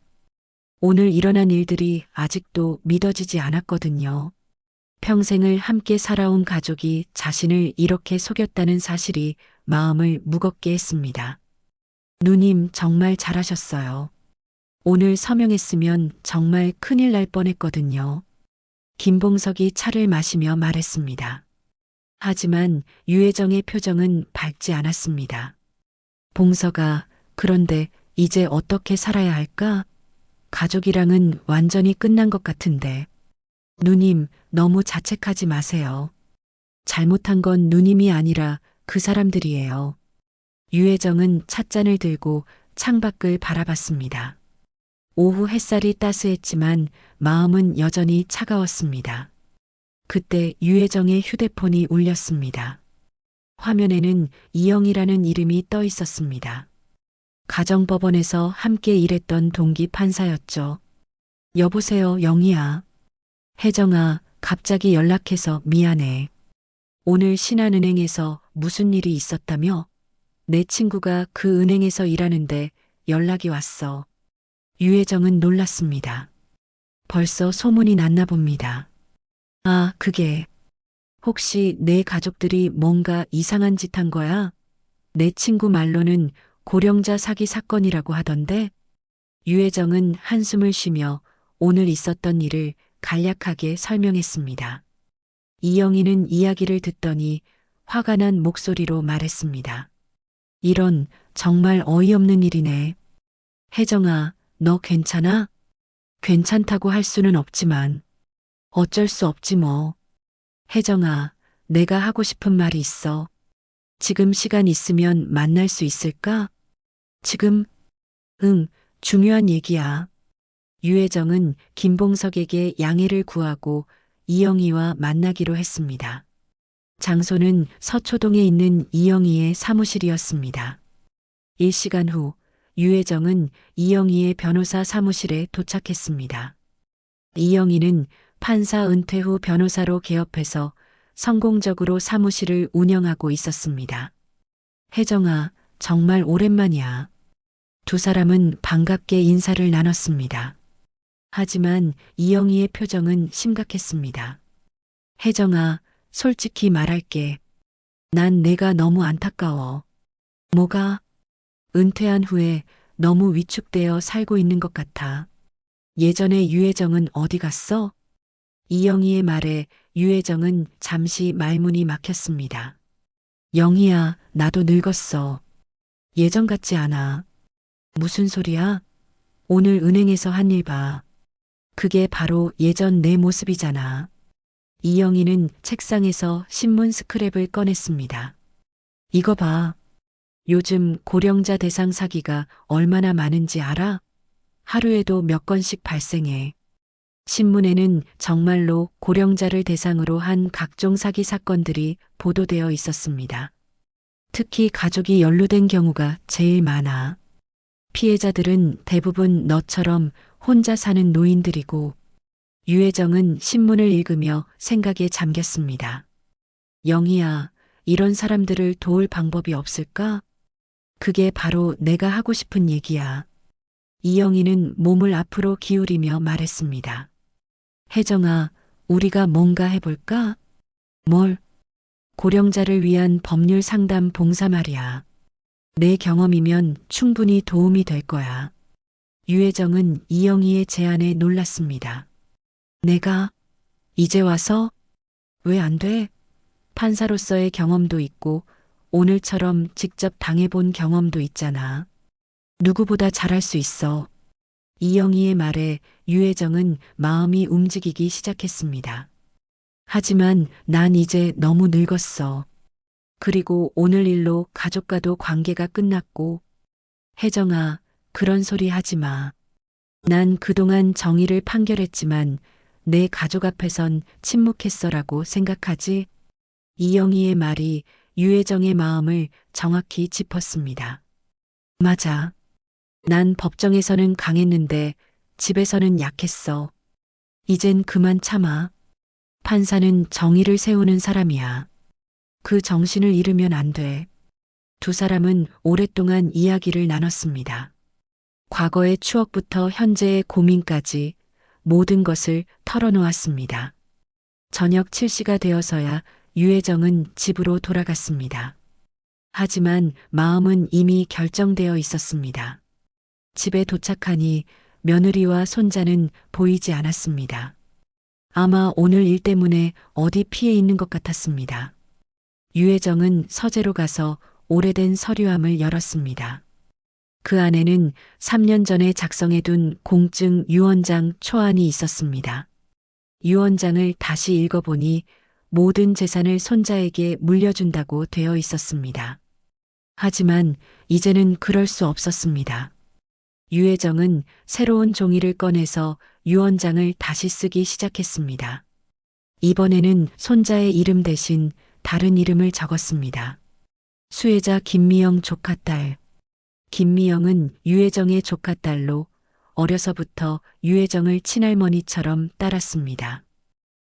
오늘 일어난 일들이 아직도 믿어지지 않았거든요. 평생을 함께 살아온 가족이 자신을 이렇게 속였다는 사실이 마음을 무겁게 했습니다. 누님, 정말 잘하셨어요. 오늘 서명했으면 정말 큰일 날 뻔했거든요. 김봉석이 차를 마시며 말했습니다. 하지만 유혜정의 표정은 밝지 않았습니다. 봉석아, 그런데 이제 어떻게 살아야 할까? 가족이랑은 완전히 끝난 것 같은데. 누님, 너무 자책하지 마세요. 잘못한 건 누님이 아니라 그 사람들이에요. 유혜정은 찻잔을 들고 창밖을 바라봤습니다. 오후 햇살이 따스했지만 마음은 여전히 차가웠습니다. 그때 유혜정의 휴대폰이 울렸습니다. 화면에는 이영이라는 이름이 떠 있었습니다. 가정법원에서 함께 일했던 동기 판사였죠. 여보세요, 영희야. 혜정아, 갑자기 연락해서 미안해. 오늘 신한은행에서 무슨 일이 있었다며? 내 친구가 그 은행에서 일하는데 연락이 왔어. 유혜정은 놀랐습니다. 벌써 소문이 났나 봅니다. 아, 그게. 혹시 내 가족들이 뭔가 이상한 짓 한 거야? 내 친구 말로는 고령자 사기 사건이라고 하던데? 유혜정은 한숨을 쉬며 오늘 있었던 일을 간략하게 설명했습니다. 이영희는 이야기를 듣더니 화가 난 목소리로 말했습니다. 이런 정말 어이없는 일이네. 혜정아, 너 괜찮아? 괜찮다고 할 수는 없지만 어쩔 수 없지 뭐. 혜정아, 내가 하고 싶은 말이 있어. 지금 시간 있으면 만날 수 있을까? 지금? 응, 중요한 얘기야. 유혜정은 김봉석에게 양해를 구하고 이영희와 만나기로 했습니다. 장소는 서초동에 있는 이영희의 사무실이었습니다. 1시간 후 유혜정은 이영희의 변호사 사무실에 도착했습니다. 이영희는 판사 은퇴 후 변호사로 개업해서 성공적으로 사무실을 운영하고 있었습니다. 혜정아, 정말 오랜만이야. 두 사람은 반갑게 인사를 나눴습니다. 하지만 이영희의 표정은 심각했습니다. 혜정아, 솔직히 말할게. 난 내가 너무 안타까워. 뭐가? 은퇴한 후에 너무 위축되어 살고 있는 것 같아. 예전에 유혜정은 어디 갔어? 이영희의 말에 유혜정은 잠시 말문이 막혔습니다. 영희야, 나도 늙었어. 예전 같지 않아. 무슨 소리야? 오늘 은행에서 한 일 봐. 그게 바로 예전 내 모습이잖아. 이영희는 책상에서 신문 스크랩을 꺼냈습니다. 이거 봐. 요즘 고령자 대상 사기가 얼마나 많은지 알아? 하루에도 몇 건씩 발생해. 신문에는 정말로 고령자를 대상으로 한 각종 사기 사건들이 보도되어 있었습니다. 특히 가족이 연루된 경우가 제일 많아. 피해자들은 대부분 너처럼 혼자 사는 노인들이고, 유혜정은 신문을 읽으며 생각에 잠겼습니다. 영희야, 이런 사람들을 도울 방법이 없을까? 그게 바로 내가 하고 싶은 얘기야. 이영희는 몸을 앞으로 기울이며 말했습니다. 혜정아, 우리가 뭔가 해볼까? 뭘? 고령자를 위한 법률 상담 봉사 말이야. 내 경험이면 충분히 도움이 될 거야. 유혜정은 이영희의 제안에 놀랐습니다. 내가 이제 와서? 왜 안 돼? 판사로서의 경험도 있고 오늘처럼 직접 당해본 경험도 있잖아. 누구보다 잘할 수 있어. 이영희의 말에 유혜정은 마음이 움직이기 시작했습니다. 하지만 난 이제 너무 늙었어. 그리고 오늘 일로 가족과도 관계가 끝났고. 혜정아, 그런 소리 하지 마. 난 그동안 정의를 판결했지만 내 가족 앞에선 침묵했어라고 생각하지? 이영희의 말이 유혜정의 마음을 정확히 짚었습니다. 맞아. 난 법정에서는 강했는데 집에서는 약했어. 이젠 그만 참아. 판사는 정의를 세우는 사람이야. 그 정신을 잃으면 안 돼. 두 사람은 오랫동안 이야기를 나눴습니다. 과거의 추억부터 현재의 고민까지 모든 것을 털어놓았습니다. 저녁 7시가 되어서야 유혜정은 집으로 돌아갔습니다. 하지만 마음은 이미 결정되어 있었습니다. 집에 도착하니 며느리와 손자는 보이지 않았습니다. 아마 오늘 일 때문에 어디 피해 있는 것 같았습니다. 유혜정은 서재로 가서 오래된 서류함을 열었습니다. 그 안에는 3년 전에 작성해둔 공증 유언장 초안이 있었습니다. 유언장을 다시 읽어보니 모든 재산을 손자에게 물려준다고 되어 있었습니다. 하지만 이제는 그럴 수 없었습니다. 유혜정은 새로운 종이를 꺼내서 유언장을 다시 쓰기 시작했습니다. 이번에는 손자의 이름 대신 다른 이름을 적었습니다. 수혜자 김미영 조카딸. 김미영은 유혜정의 조카딸로 어려서부터 유혜정을 친할머니처럼 따랐습니다.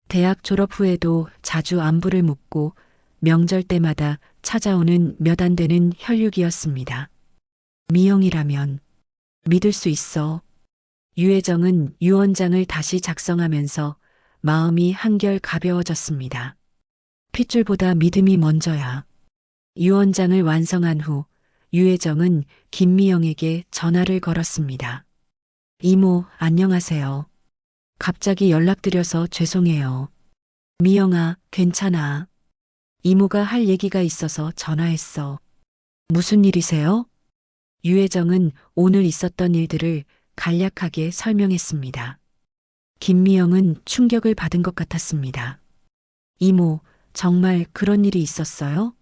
대학 졸업 후에도 자주 안부를 묻고 명절 때마다 찾아오는 몇 안 되는 혈육이었습니다. 미영이라면 믿을 수 있어. 유혜정은 유언장을 다시 작성하면서 마음이 한결 가벼워졌습니다. 핏줄보다 믿음이 먼저야. 유언장을 완성한 후 유혜정은 김미영에게 전화를 걸었습니다. 이모, 안녕하세요. 갑자기 연락드려서 죄송해요. 미영아, 괜찮아. 이모가 할 얘기가 있어서 전화했어. 무슨 일이세요? 유혜정은 오늘 있었던 일들을 간략하게 설명했습니다. 김미영은 충격을 받은 것 같았습니다. 이모, 정말 그런 일이 있었어요?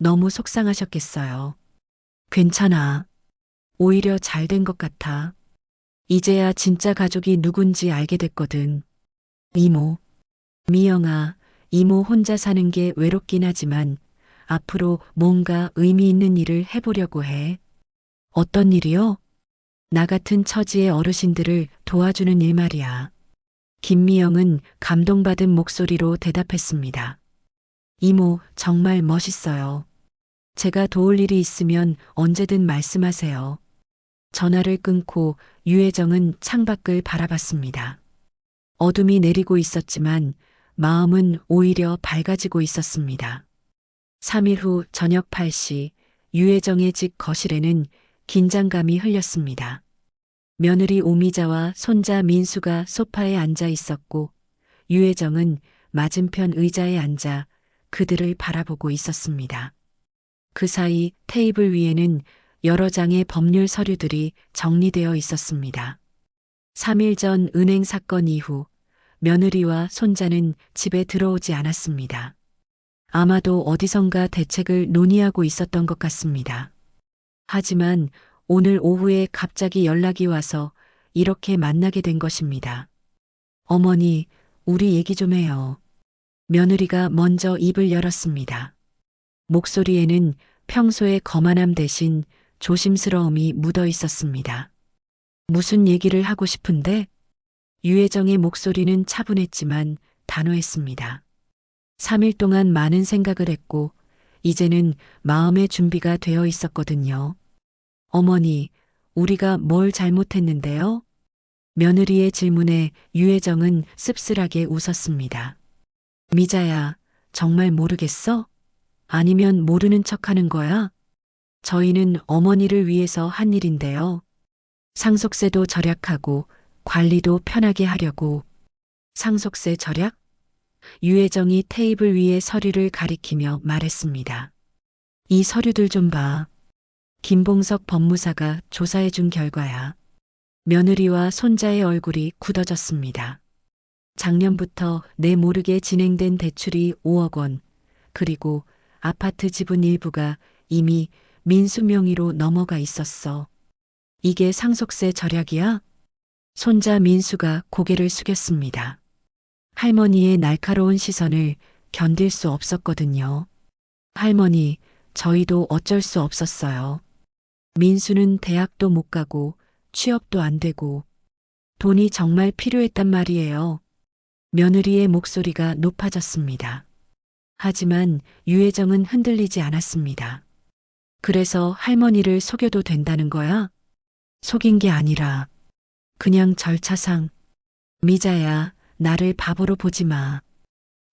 너무 속상하셨겠어요. 괜찮아. 오히려 잘 된 것 같아. 이제야 진짜 가족이 누군지 알게 됐거든. 이모. 미영아, 이모 혼자 사는 게 외롭긴 하지만 앞으로 뭔가 의미 있는 일을 해보려고 해. 어떤 일이요? 나 같은 처지의 어르신들을 도와주는 일 말이야. 김미영은 감동받은 목소리로 대답했습니다. 이모, 정말 멋있어요. 제가 도울 일이 있으면 언제든 말씀하세요. 전화를 끊고 유혜정은 창밖을 바라봤습니다. 어둠이 내리고 있었지만 마음은 오히려 밝아지고 있었습니다. 3일 후 저녁 8시 유혜정의 집 거실에는 긴장감이 흘렸습니다. 며느리 오미자와 손자 민수가 소파에 앉아 있었고 유혜정은 맞은편 의자에 앉아 그들을 바라보고 있었습니다. 그 사이 테이블 위에는 여러 장의 법률 서류들이 정리되어 있었습니다. 3일 전 은행 사건 이후 며느리와 손자는 집에 들어오지 않았습니다. 아마도 어디선가 대책을 논의하고 있었던 것 같습니다. 하지만 오늘 오후에 갑자기 연락이 와서 이렇게 만나게 된 것입니다. 어머니, 우리 얘기 좀 해요. 며느리가 먼저 입을 열었습니다. 목소리에는 평소의 거만함 대신 조심스러움이 묻어 있었습니다. 무슨 얘기를 하고 싶은데? 유혜정의 목소리는 차분했지만 단호했습니다. 3일 동안 많은 생각을 했고 이제는 마음의 준비가 되어 있었거든요. 어머니, 우리가 뭘 잘못했는데요? 며느리의 질문에 유혜정은 씁쓸하게 웃었습니다. 미자야, 정말 모르겠어? 아니면 모르는 척 하는 거야? 저희는 어머니를 위해서 한 일인데요. 상속세도 절약하고 관리도 편하게 하려고. 상속세 절약? 유혜정이 테이블 위에 서류를 가리키며 말했습니다. 이 서류들 좀 봐. 김봉석 법무사가 조사해 준 결과야. 며느리와 손자의 얼굴이 굳어졌습니다. 작년부터 내 모르게 진행된 대출이 5억 원, 그리고 아파트 지분 일부가 이미 민수 명의로 넘어가 있었어. 이게 상속세 절약이야? 손자 민수가 고개를 숙였습니다. 할머니의 날카로운 시선을 견딜 수 없었거든요. 할머니, 저희도 어쩔 수 없었어요. 민수는 대학도 못 가고 취업도 안 되고 돈이 정말 필요했단 말이에요. 며느리의 목소리가 높아졌습니다. 하지만 유혜정은 흔들리지 않았습니다. 그래서 할머니를 속여도 된다는 거야? 속인 게 아니라 그냥 절차상. 미자야, 나를 바보로 보지 마.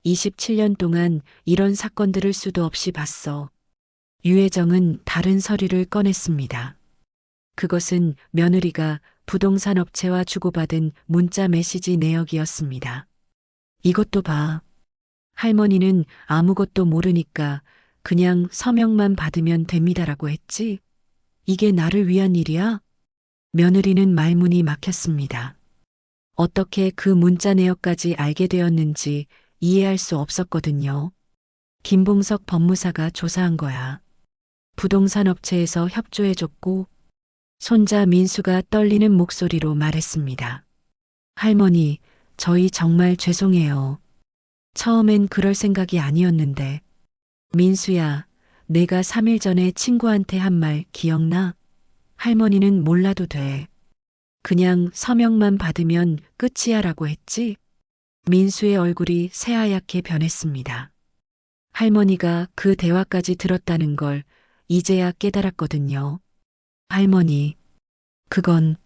27년 동안 이런 사건들을 수도 없이 봤어. 유혜정은 다른 서류를 꺼냈습니다. 그것은 며느리가 부동산 업체와 주고받은 문자 메시지 내역이었습니다. 이것도 봐. 할머니는 아무것도 모르니까 그냥 서명만 받으면 됩니다라고 했지. 이게 나를 위한 일이야? 며느리는 말문이 막혔습니다. 어떻게 그 문자 내역까지 알게 되었는지 이해할 수 없었거든요. 김봉석 법무사가 조사한 거야. 부동산 업체에서 협조해줬고 손자 민수가 떨리는 목소리로 말했습니다. 할머니, 저희 정말 죄송해요. 처음엔 그럴 생각이 아니었는데. 민수야, 내가 3일 전에 친구한테 한 말 기억나? 할머니는 몰라도 돼. 그냥 서명만 받으면 끝이야 라고 했지? 민수의 얼굴이 새하얗게 변했습니다. 할머니가 그 대화까지 들었다는 걸 이제야 깨달았거든요. 할머니, 그건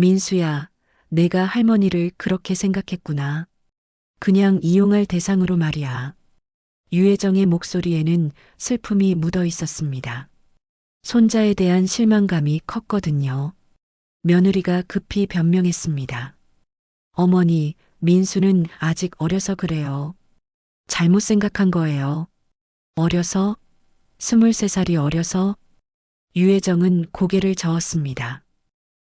민수야, 내가 할머니를 그렇게 생각했구나. 그냥 이용할 대상으로 말이야. 유혜정의 목소리에는 슬픔이 묻어 있었습니다. 손자에 대한 실망감이 컸거든요. 며느리가 급히 변명했습니다. 어머니, 민수는 아직 어려서 그래요. 잘못 생각한 거예요. 어려서? 23살이 어려서? 유혜정은 고개를 저었습니다.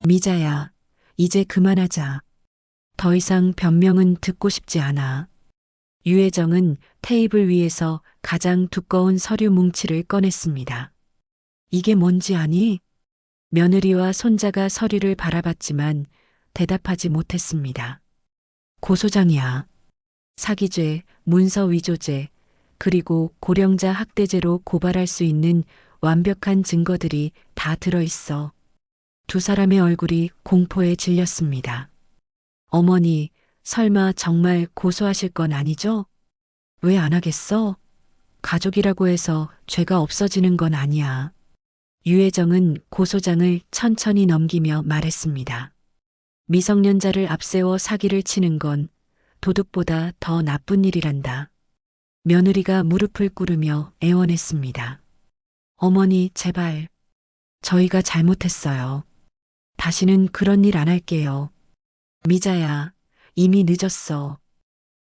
미자야, 이제 그만하자. 더 이상 변명은 듣고 싶지 않아. 유혜정은 테이블 위에서 가장 두꺼운 서류 뭉치를 꺼냈습니다. 이게 뭔지 아니? 며느리와 손자가 서류를 바라봤지만 대답하지 못했습니다. 고소장이야. 사기죄, 문서 위조죄, 그리고 고령자 학대죄로 고발할 수 있는 완벽한 증거들이 다 들어있어. 두 사람의 얼굴이 공포에 질렸습니다. 어머니, 설마 정말 고소하실 건 아니죠? 왜 안 하겠어? 가족이라고 해서 죄가 없어지는 건 아니야. 유혜정은 고소장을 천천히 넘기며 말했습니다. 미성년자를 앞세워 사기를 치는 건 도둑보다 더 나쁜 일이란다. 며느리가 무릎을 꿇으며 애원했습니다. 어머니, 제발. 저희가 잘못했어요. 다시는 그런 일 안 할게요. 미자야, 이미 늦었어.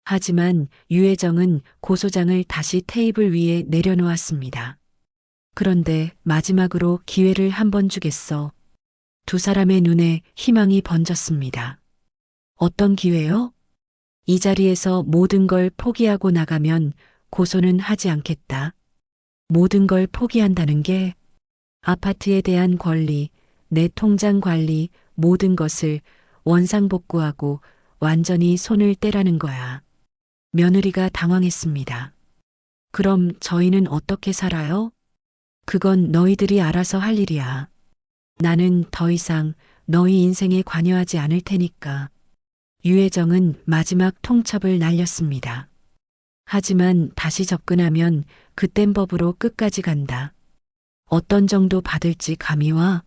하지만 유혜정은 고소장을 다시 테이블 위에 내려놓았습니다. 그런데 마지막으로 기회를 한 번 주겠어. 두 사람의 눈에 희망이 번졌습니다. 어떤 기회요? 이 자리에서 모든 걸 포기하고 나가면 고소는 하지 않겠다. 모든 걸 포기한다는 게 아파트에 대한 권리, 내 통장 관리, 모든 것을 원상복구하고 완전히 손을 떼라는 거야. 며느리가 당황했습니다. 그럼 저희는 어떻게 살아요? 그건 너희들이 알아서 할 일이야. 나는 더 이상 너희 인생에 관여하지 않을 테니까. 유혜정은 마지막 통첩을 날렸습니다. 하지만 다시 접근하면 그땐 법으로 끝까지 간다. 어떤 정도 받을지 감이 와?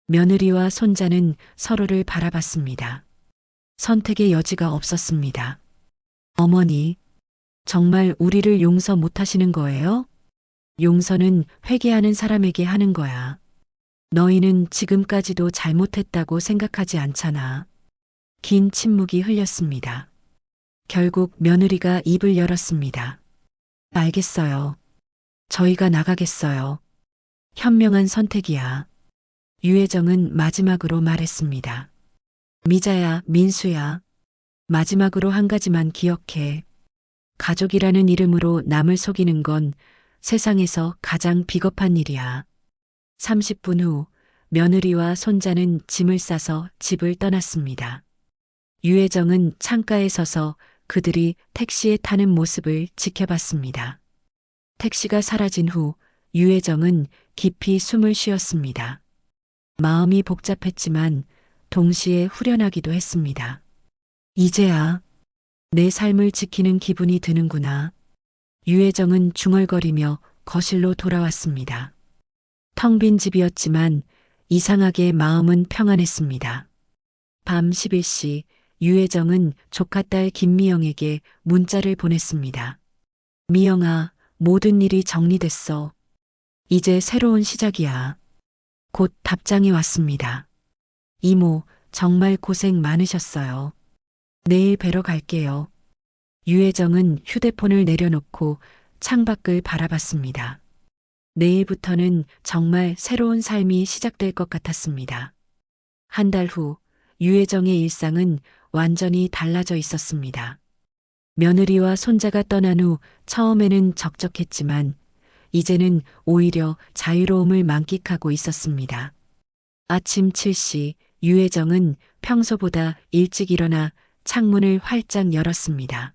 며느리와 손자는 서로를 바라봤습니다. 선택의 여지가 없었습니다. 어머니, 정말 우리를 용서 못 하시는 거예요? 용서는 회개하는 사람에게 하는 거야. 너희는 지금까지도 잘못했다고 생각하지 않잖아. 긴 침묵이 흘렸습니다. 결국 며느리가 입을 열었습니다. 알겠어요. 저희가 나가겠어요. 현명한 선택이야. 유혜정은 마지막으로 말했습니다. 미자야, 민수야. 마지막으로 한 가지만 기억해. 가족이라는 이름으로 남을 속이는 건 세상에서 가장 비겁한 일이야. 30분 후 며느리와 손자는 짐을 싸서 집을 떠났습니다. 유혜정은 창가에 서서 그들이 택시에 타는 모습을 지켜봤습니다. 택시가 사라진 후 유혜정은 깊이 숨을 쉬었습니다. 마음이 복잡했지만 동시에 후련하기도 했습니다. 이제야 내 삶을 지키는 기분이 드는구나. 유혜정은 중얼거리며 거실로 돌아왔습니다. 텅 빈 집이었지만 이상하게 마음은 평안했습니다. 밤 11시 유혜정은 조카딸 김미영에게 문자를 보냈습니다. 미영아, 모든 일이 정리됐어. 이제 새로운 시작이야. 곧 답장이 왔습니다. 이모, 정말 고생 많으셨어요. 내일 뵈러 갈게요. 유혜정은 휴대폰을 내려놓고 창밖을 바라봤습니다. 내일부터는 정말 새로운 삶이 시작될 것 같았습니다. 한 달 후 유혜정의 일상은 완전히 달라져 있었습니다. 며느리와 손자가 떠난 후 처음에는 적적했지만 이제는 오히려 자유로움을 만끽하고 있었습니다. 아침 7시 유혜정은 평소보다 일찍 일어나 창문을 활짝 열었습니다.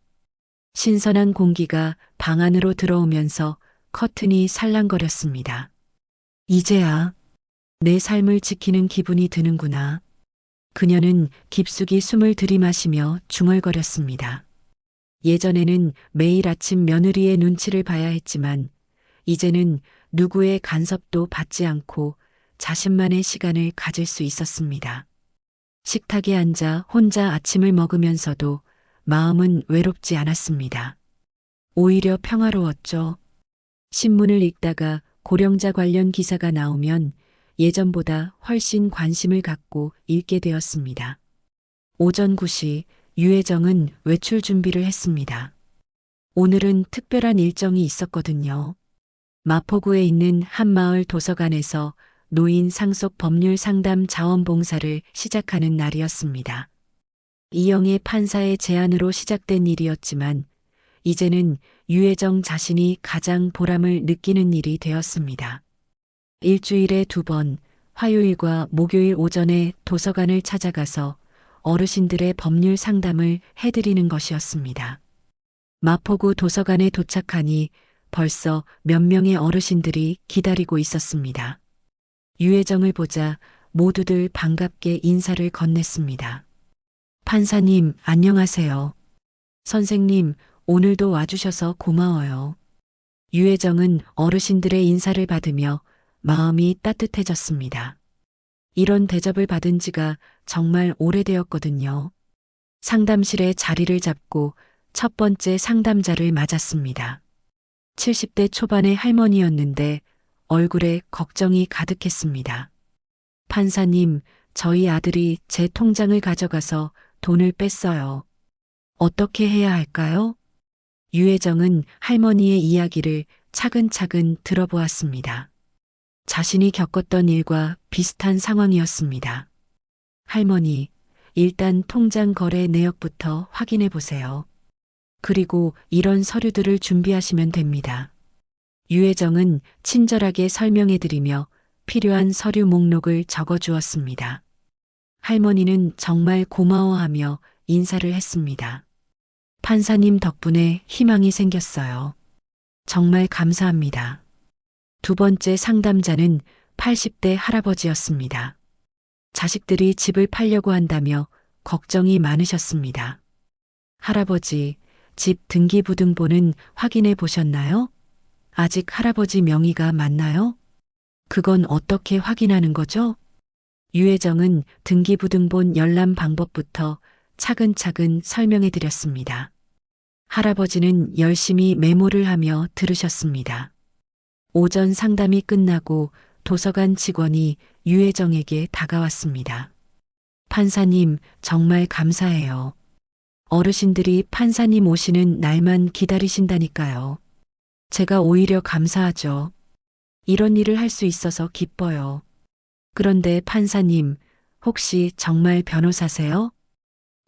신선한 공기가 방 안으로 들어오면서 커튼이 살랑거렸습니다. 이제야 내 삶을 지키는 기분이 드는구나. 그녀는 깊숙이 숨을 들이마시며 중얼거렸습니다. 예전에는 매일 아침 며느리의 눈치를 봐야 했지만 이제는 누구의 간섭도 받지 않고 자신만의 시간을 가질 수 있었습니다. 식탁에 앉아 혼자 아침을 먹으면서도 마음은 외롭지 않았습니다. 오히려 평화로웠죠. 신문을 읽다가 고령자 관련 기사가 나오면 예전보다 훨씬 관심을 갖고 읽게 되었습니다. 오전 9시 유혜정은 외출 준비를 했습니다. 오늘은 특별한 일정이 있었거든요. 마포구에 있는 한마을 도서관에서 노인 상속 법률 상담 자원봉사를 시작하는 날이었습니다. 이영애 판사의 제안으로 시작된 일이었지만 이제는 유혜정 자신이 가장 보람을 느끼는 일이 되었습니다. 일주일에 2번, 화요일과 목요일 오전에 도서관을 찾아가서 어르신들의 법률 상담을 해드리는 것이었습니다. 마포구 도서관에 도착하니 벌써 몇 명의 어르신들이 기다리고 있었습니다. 유혜정을 보자 모두들 반갑게 인사를 건넸습니다. 판사님, 안녕하세요. 선생님, 오늘도 와주셔서 고마워요. 유혜정은 어르신들의 인사를 받으며 마음이 따뜻해졌습니다. 이런 대접을 받은 지가 정말 오래되었거든요. 상담실에 자리를 잡고 첫 번째 상담자를 맞았습니다. 70대 초반의 할머니였는데 얼굴에 걱정이 가득했습니다. 판사님, 저희 아들이 제 통장을 가져가서 돈을 뺐어요. 어떻게 해야 할까요? 유혜정은 할머니의 이야기를 차근차근 들어보았습니다. 자신이 겪었던 일과 비슷한 상황이었습니다. 할머니, 일단 통장 거래 내역부터 확인해 보세요. 그리고 이런 서류들을 준비하시면 됩니다. 유혜정은 친절하게 설명해 드리며 필요한 서류 목록을 적어 주었습니다. 할머니는 정말 고마워하며 인사를 했습니다. 판사님 덕분에 희망이 생겼어요. 정말 감사합니다. 두 번째 상담자는 80대 할아버지였습니다. 자식들이 집을 팔려고 한다며 걱정이 많으셨습니다. 할아버지, 집 등기부등본은 확인해 보셨나요? 아직 할아버지 명의가 맞나요? 그건 어떻게 확인하는 거죠? 유혜정은 등기부등본 열람 방법부터 차근차근 설명해 드렸습니다. 할아버지는 열심히 메모를 하며 들으셨습니다. 오전 상담이 끝나고 도서관 직원이 유혜정에게 다가왔습니다. 판사님, 정말 감사해요. 어르신들이 판사님 오시는 날만 기다리신다니까요. 제가 오히려 감사하죠. 이런 일을 할 수 있어서 기뻐요. 그런데 판사님, 혹시 정말 변호사세요?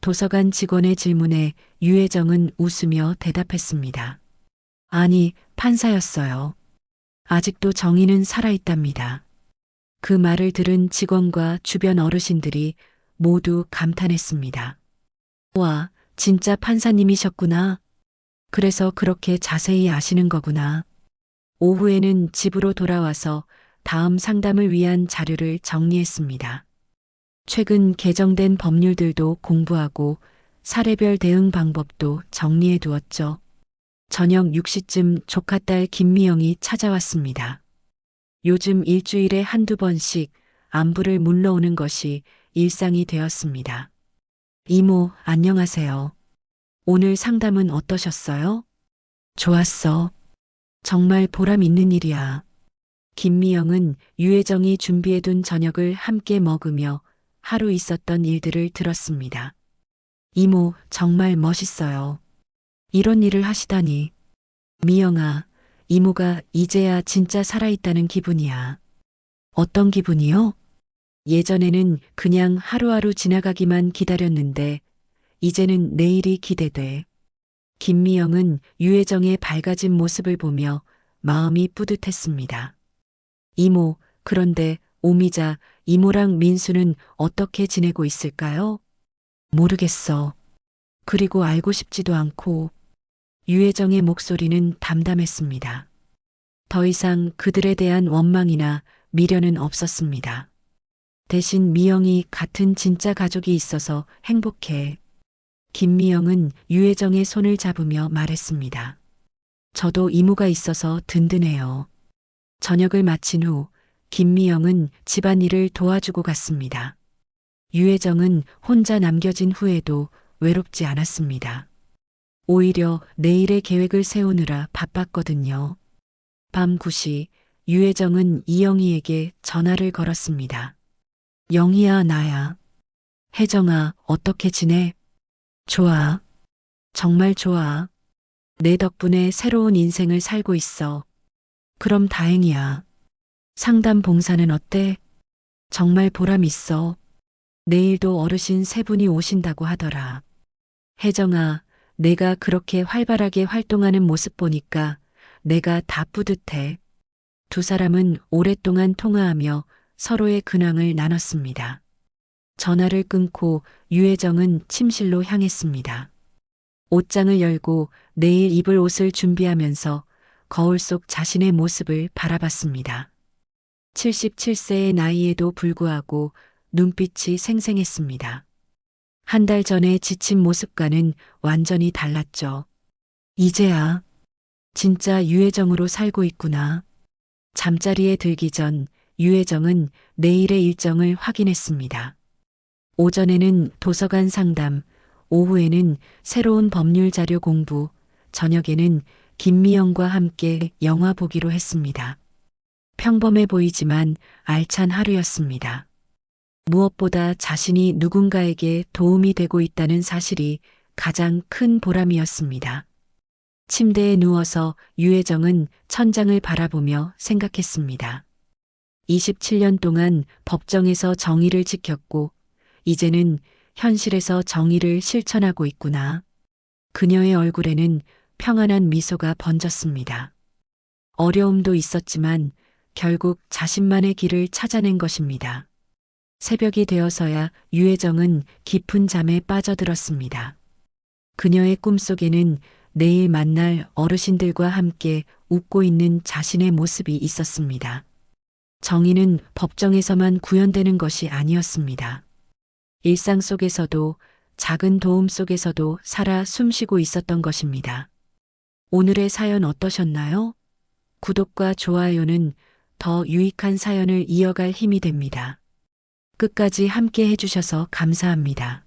도서관 직원의 질문에 유혜정은 웃으며 대답했습니다. 아니, 판사였어요. 아직도 정의는 살아있답니다. 그 말을 들은 직원과 주변 어르신들이 모두 감탄했습니다. 와, 진짜 판사님이셨구나. 그래서 그렇게 자세히 아시는 거구나. 오후에는 집으로 돌아와서 다음 상담을 위한 자료를 정리했습니다. 최근 개정된 법률들도 공부하고 사례별 대응 방법도 정리해 두었죠. 저녁 6시쯤 조카딸 김미영이 찾아왔습니다. 요즘 일주일에 한두 번씩 안부를 물러오는 것이 일상이 되었습니다. 이모, 안녕하세요. 오늘 상담은 어떠셨어요? 좋았어. 정말 보람 있는 일이야. 김미영은 유혜정이 준비해둔 저녁을 함께 먹으며 하루 있었던 일들을 들었습니다. 이모, 정말 멋있어요. 이런 일을 하시다니. 미영아, 이모가 이제야 진짜 살아있다는 기분이야. 어떤 기분이요? 예전에는 그냥 하루하루 지나가기만 기다렸는데 이제는 내일이 기대돼. 김미영은 유혜정의 밝아진 모습을 보며 마음이 뿌듯했습니다. 이모, 그런데 오미자, 이모랑 민수는 어떻게 지내고 있을까요? 모르겠어. 그리고 알고 싶지도 않고. 유혜정의 목소리는 담담했습니다. 더 이상 그들에 대한 원망이나 미련은 없었습니다. 대신 미영이 같은 진짜 가족이 있어서 행복해. 김미영은 유혜정의 손을 잡으며 말했습니다. 저도 이모가 있어서 든든해요. 저녁을 마친 후 김미영은 집안일을 도와주고 갔습니다. 유혜정은 혼자 남겨진 후에도 외롭지 않았습니다. 오히려 내일의 계획을 세우느라 바빴거든요. 밤 9시 유혜정은 이영희에게 전화를 걸었습니다. 영희야, 나야. 혜정아, 어떻게 지내? 좋아. 정말 좋아. 내 덕분에 새로운 인생을 살고 있어. 그럼 다행이야. 상담 봉사는 어때? 정말 보람 있어. 내일도 어르신 3분이 오신다고 하더라. 혜정아, 내가 그렇게 활발하게 활동하는 모습 보니까 내가 다 뿌듯해. 두 사람은 오랫동안 통화하며 서로의 근황을 나눴습니다. 전화를 끊고 유혜정은 침실로 향했습니다. 옷장을 열고 내일 입을 옷을 준비하면서 거울 속 자신의 모습을 바라봤습니다. 77세의 나이에도 불구하고 눈빛이 생생했습니다. 한 달 전에 지친 모습과는 완전히 달랐죠. 이제야 진짜 유혜정으로 살고 있구나. 잠자리에 들기 전 유혜정은 내일의 일정을 확인했습니다. 오전에는 도서관 상담, 오후에는 새로운 법률 자료 공부, 저녁에는 김미영과 함께 영화 보기로 했습니다. 평범해 보이지만 알찬 하루였습니다. 무엇보다 자신이 누군가에게 도움이 되고 있다는 사실이 가장 큰 보람이었습니다. 침대에 누워서 유혜정은 천장을 바라보며 생각했습니다. 27년 동안 법정에서 정의를 지켰고, 이제는 현실에서 정의를 실천하고 있구나. 그녀의 얼굴에는 평안한 미소가 번졌습니다. 어려움도 있었지만 결국 자신만의 길을 찾아낸 것입니다. 새벽이 되어서야 유혜정은 깊은 잠에 빠져들었습니다. 그녀의 꿈속에는 내일 만날 어르신들과 함께 웃고 있는 자신의 모습이 있었습니다. 정의는 법정에서만 구현되는 것이 아니었습니다. 일상 속에서도 작은 도움 속에서도 살아 숨쉬고 있었던 것입니다. 오늘의 사연 어떠셨나요? 구독과 좋아요는 더 유익한 사연을 이어갈 힘이 됩니다. 끝까지 함께 해주셔서 감사합니다.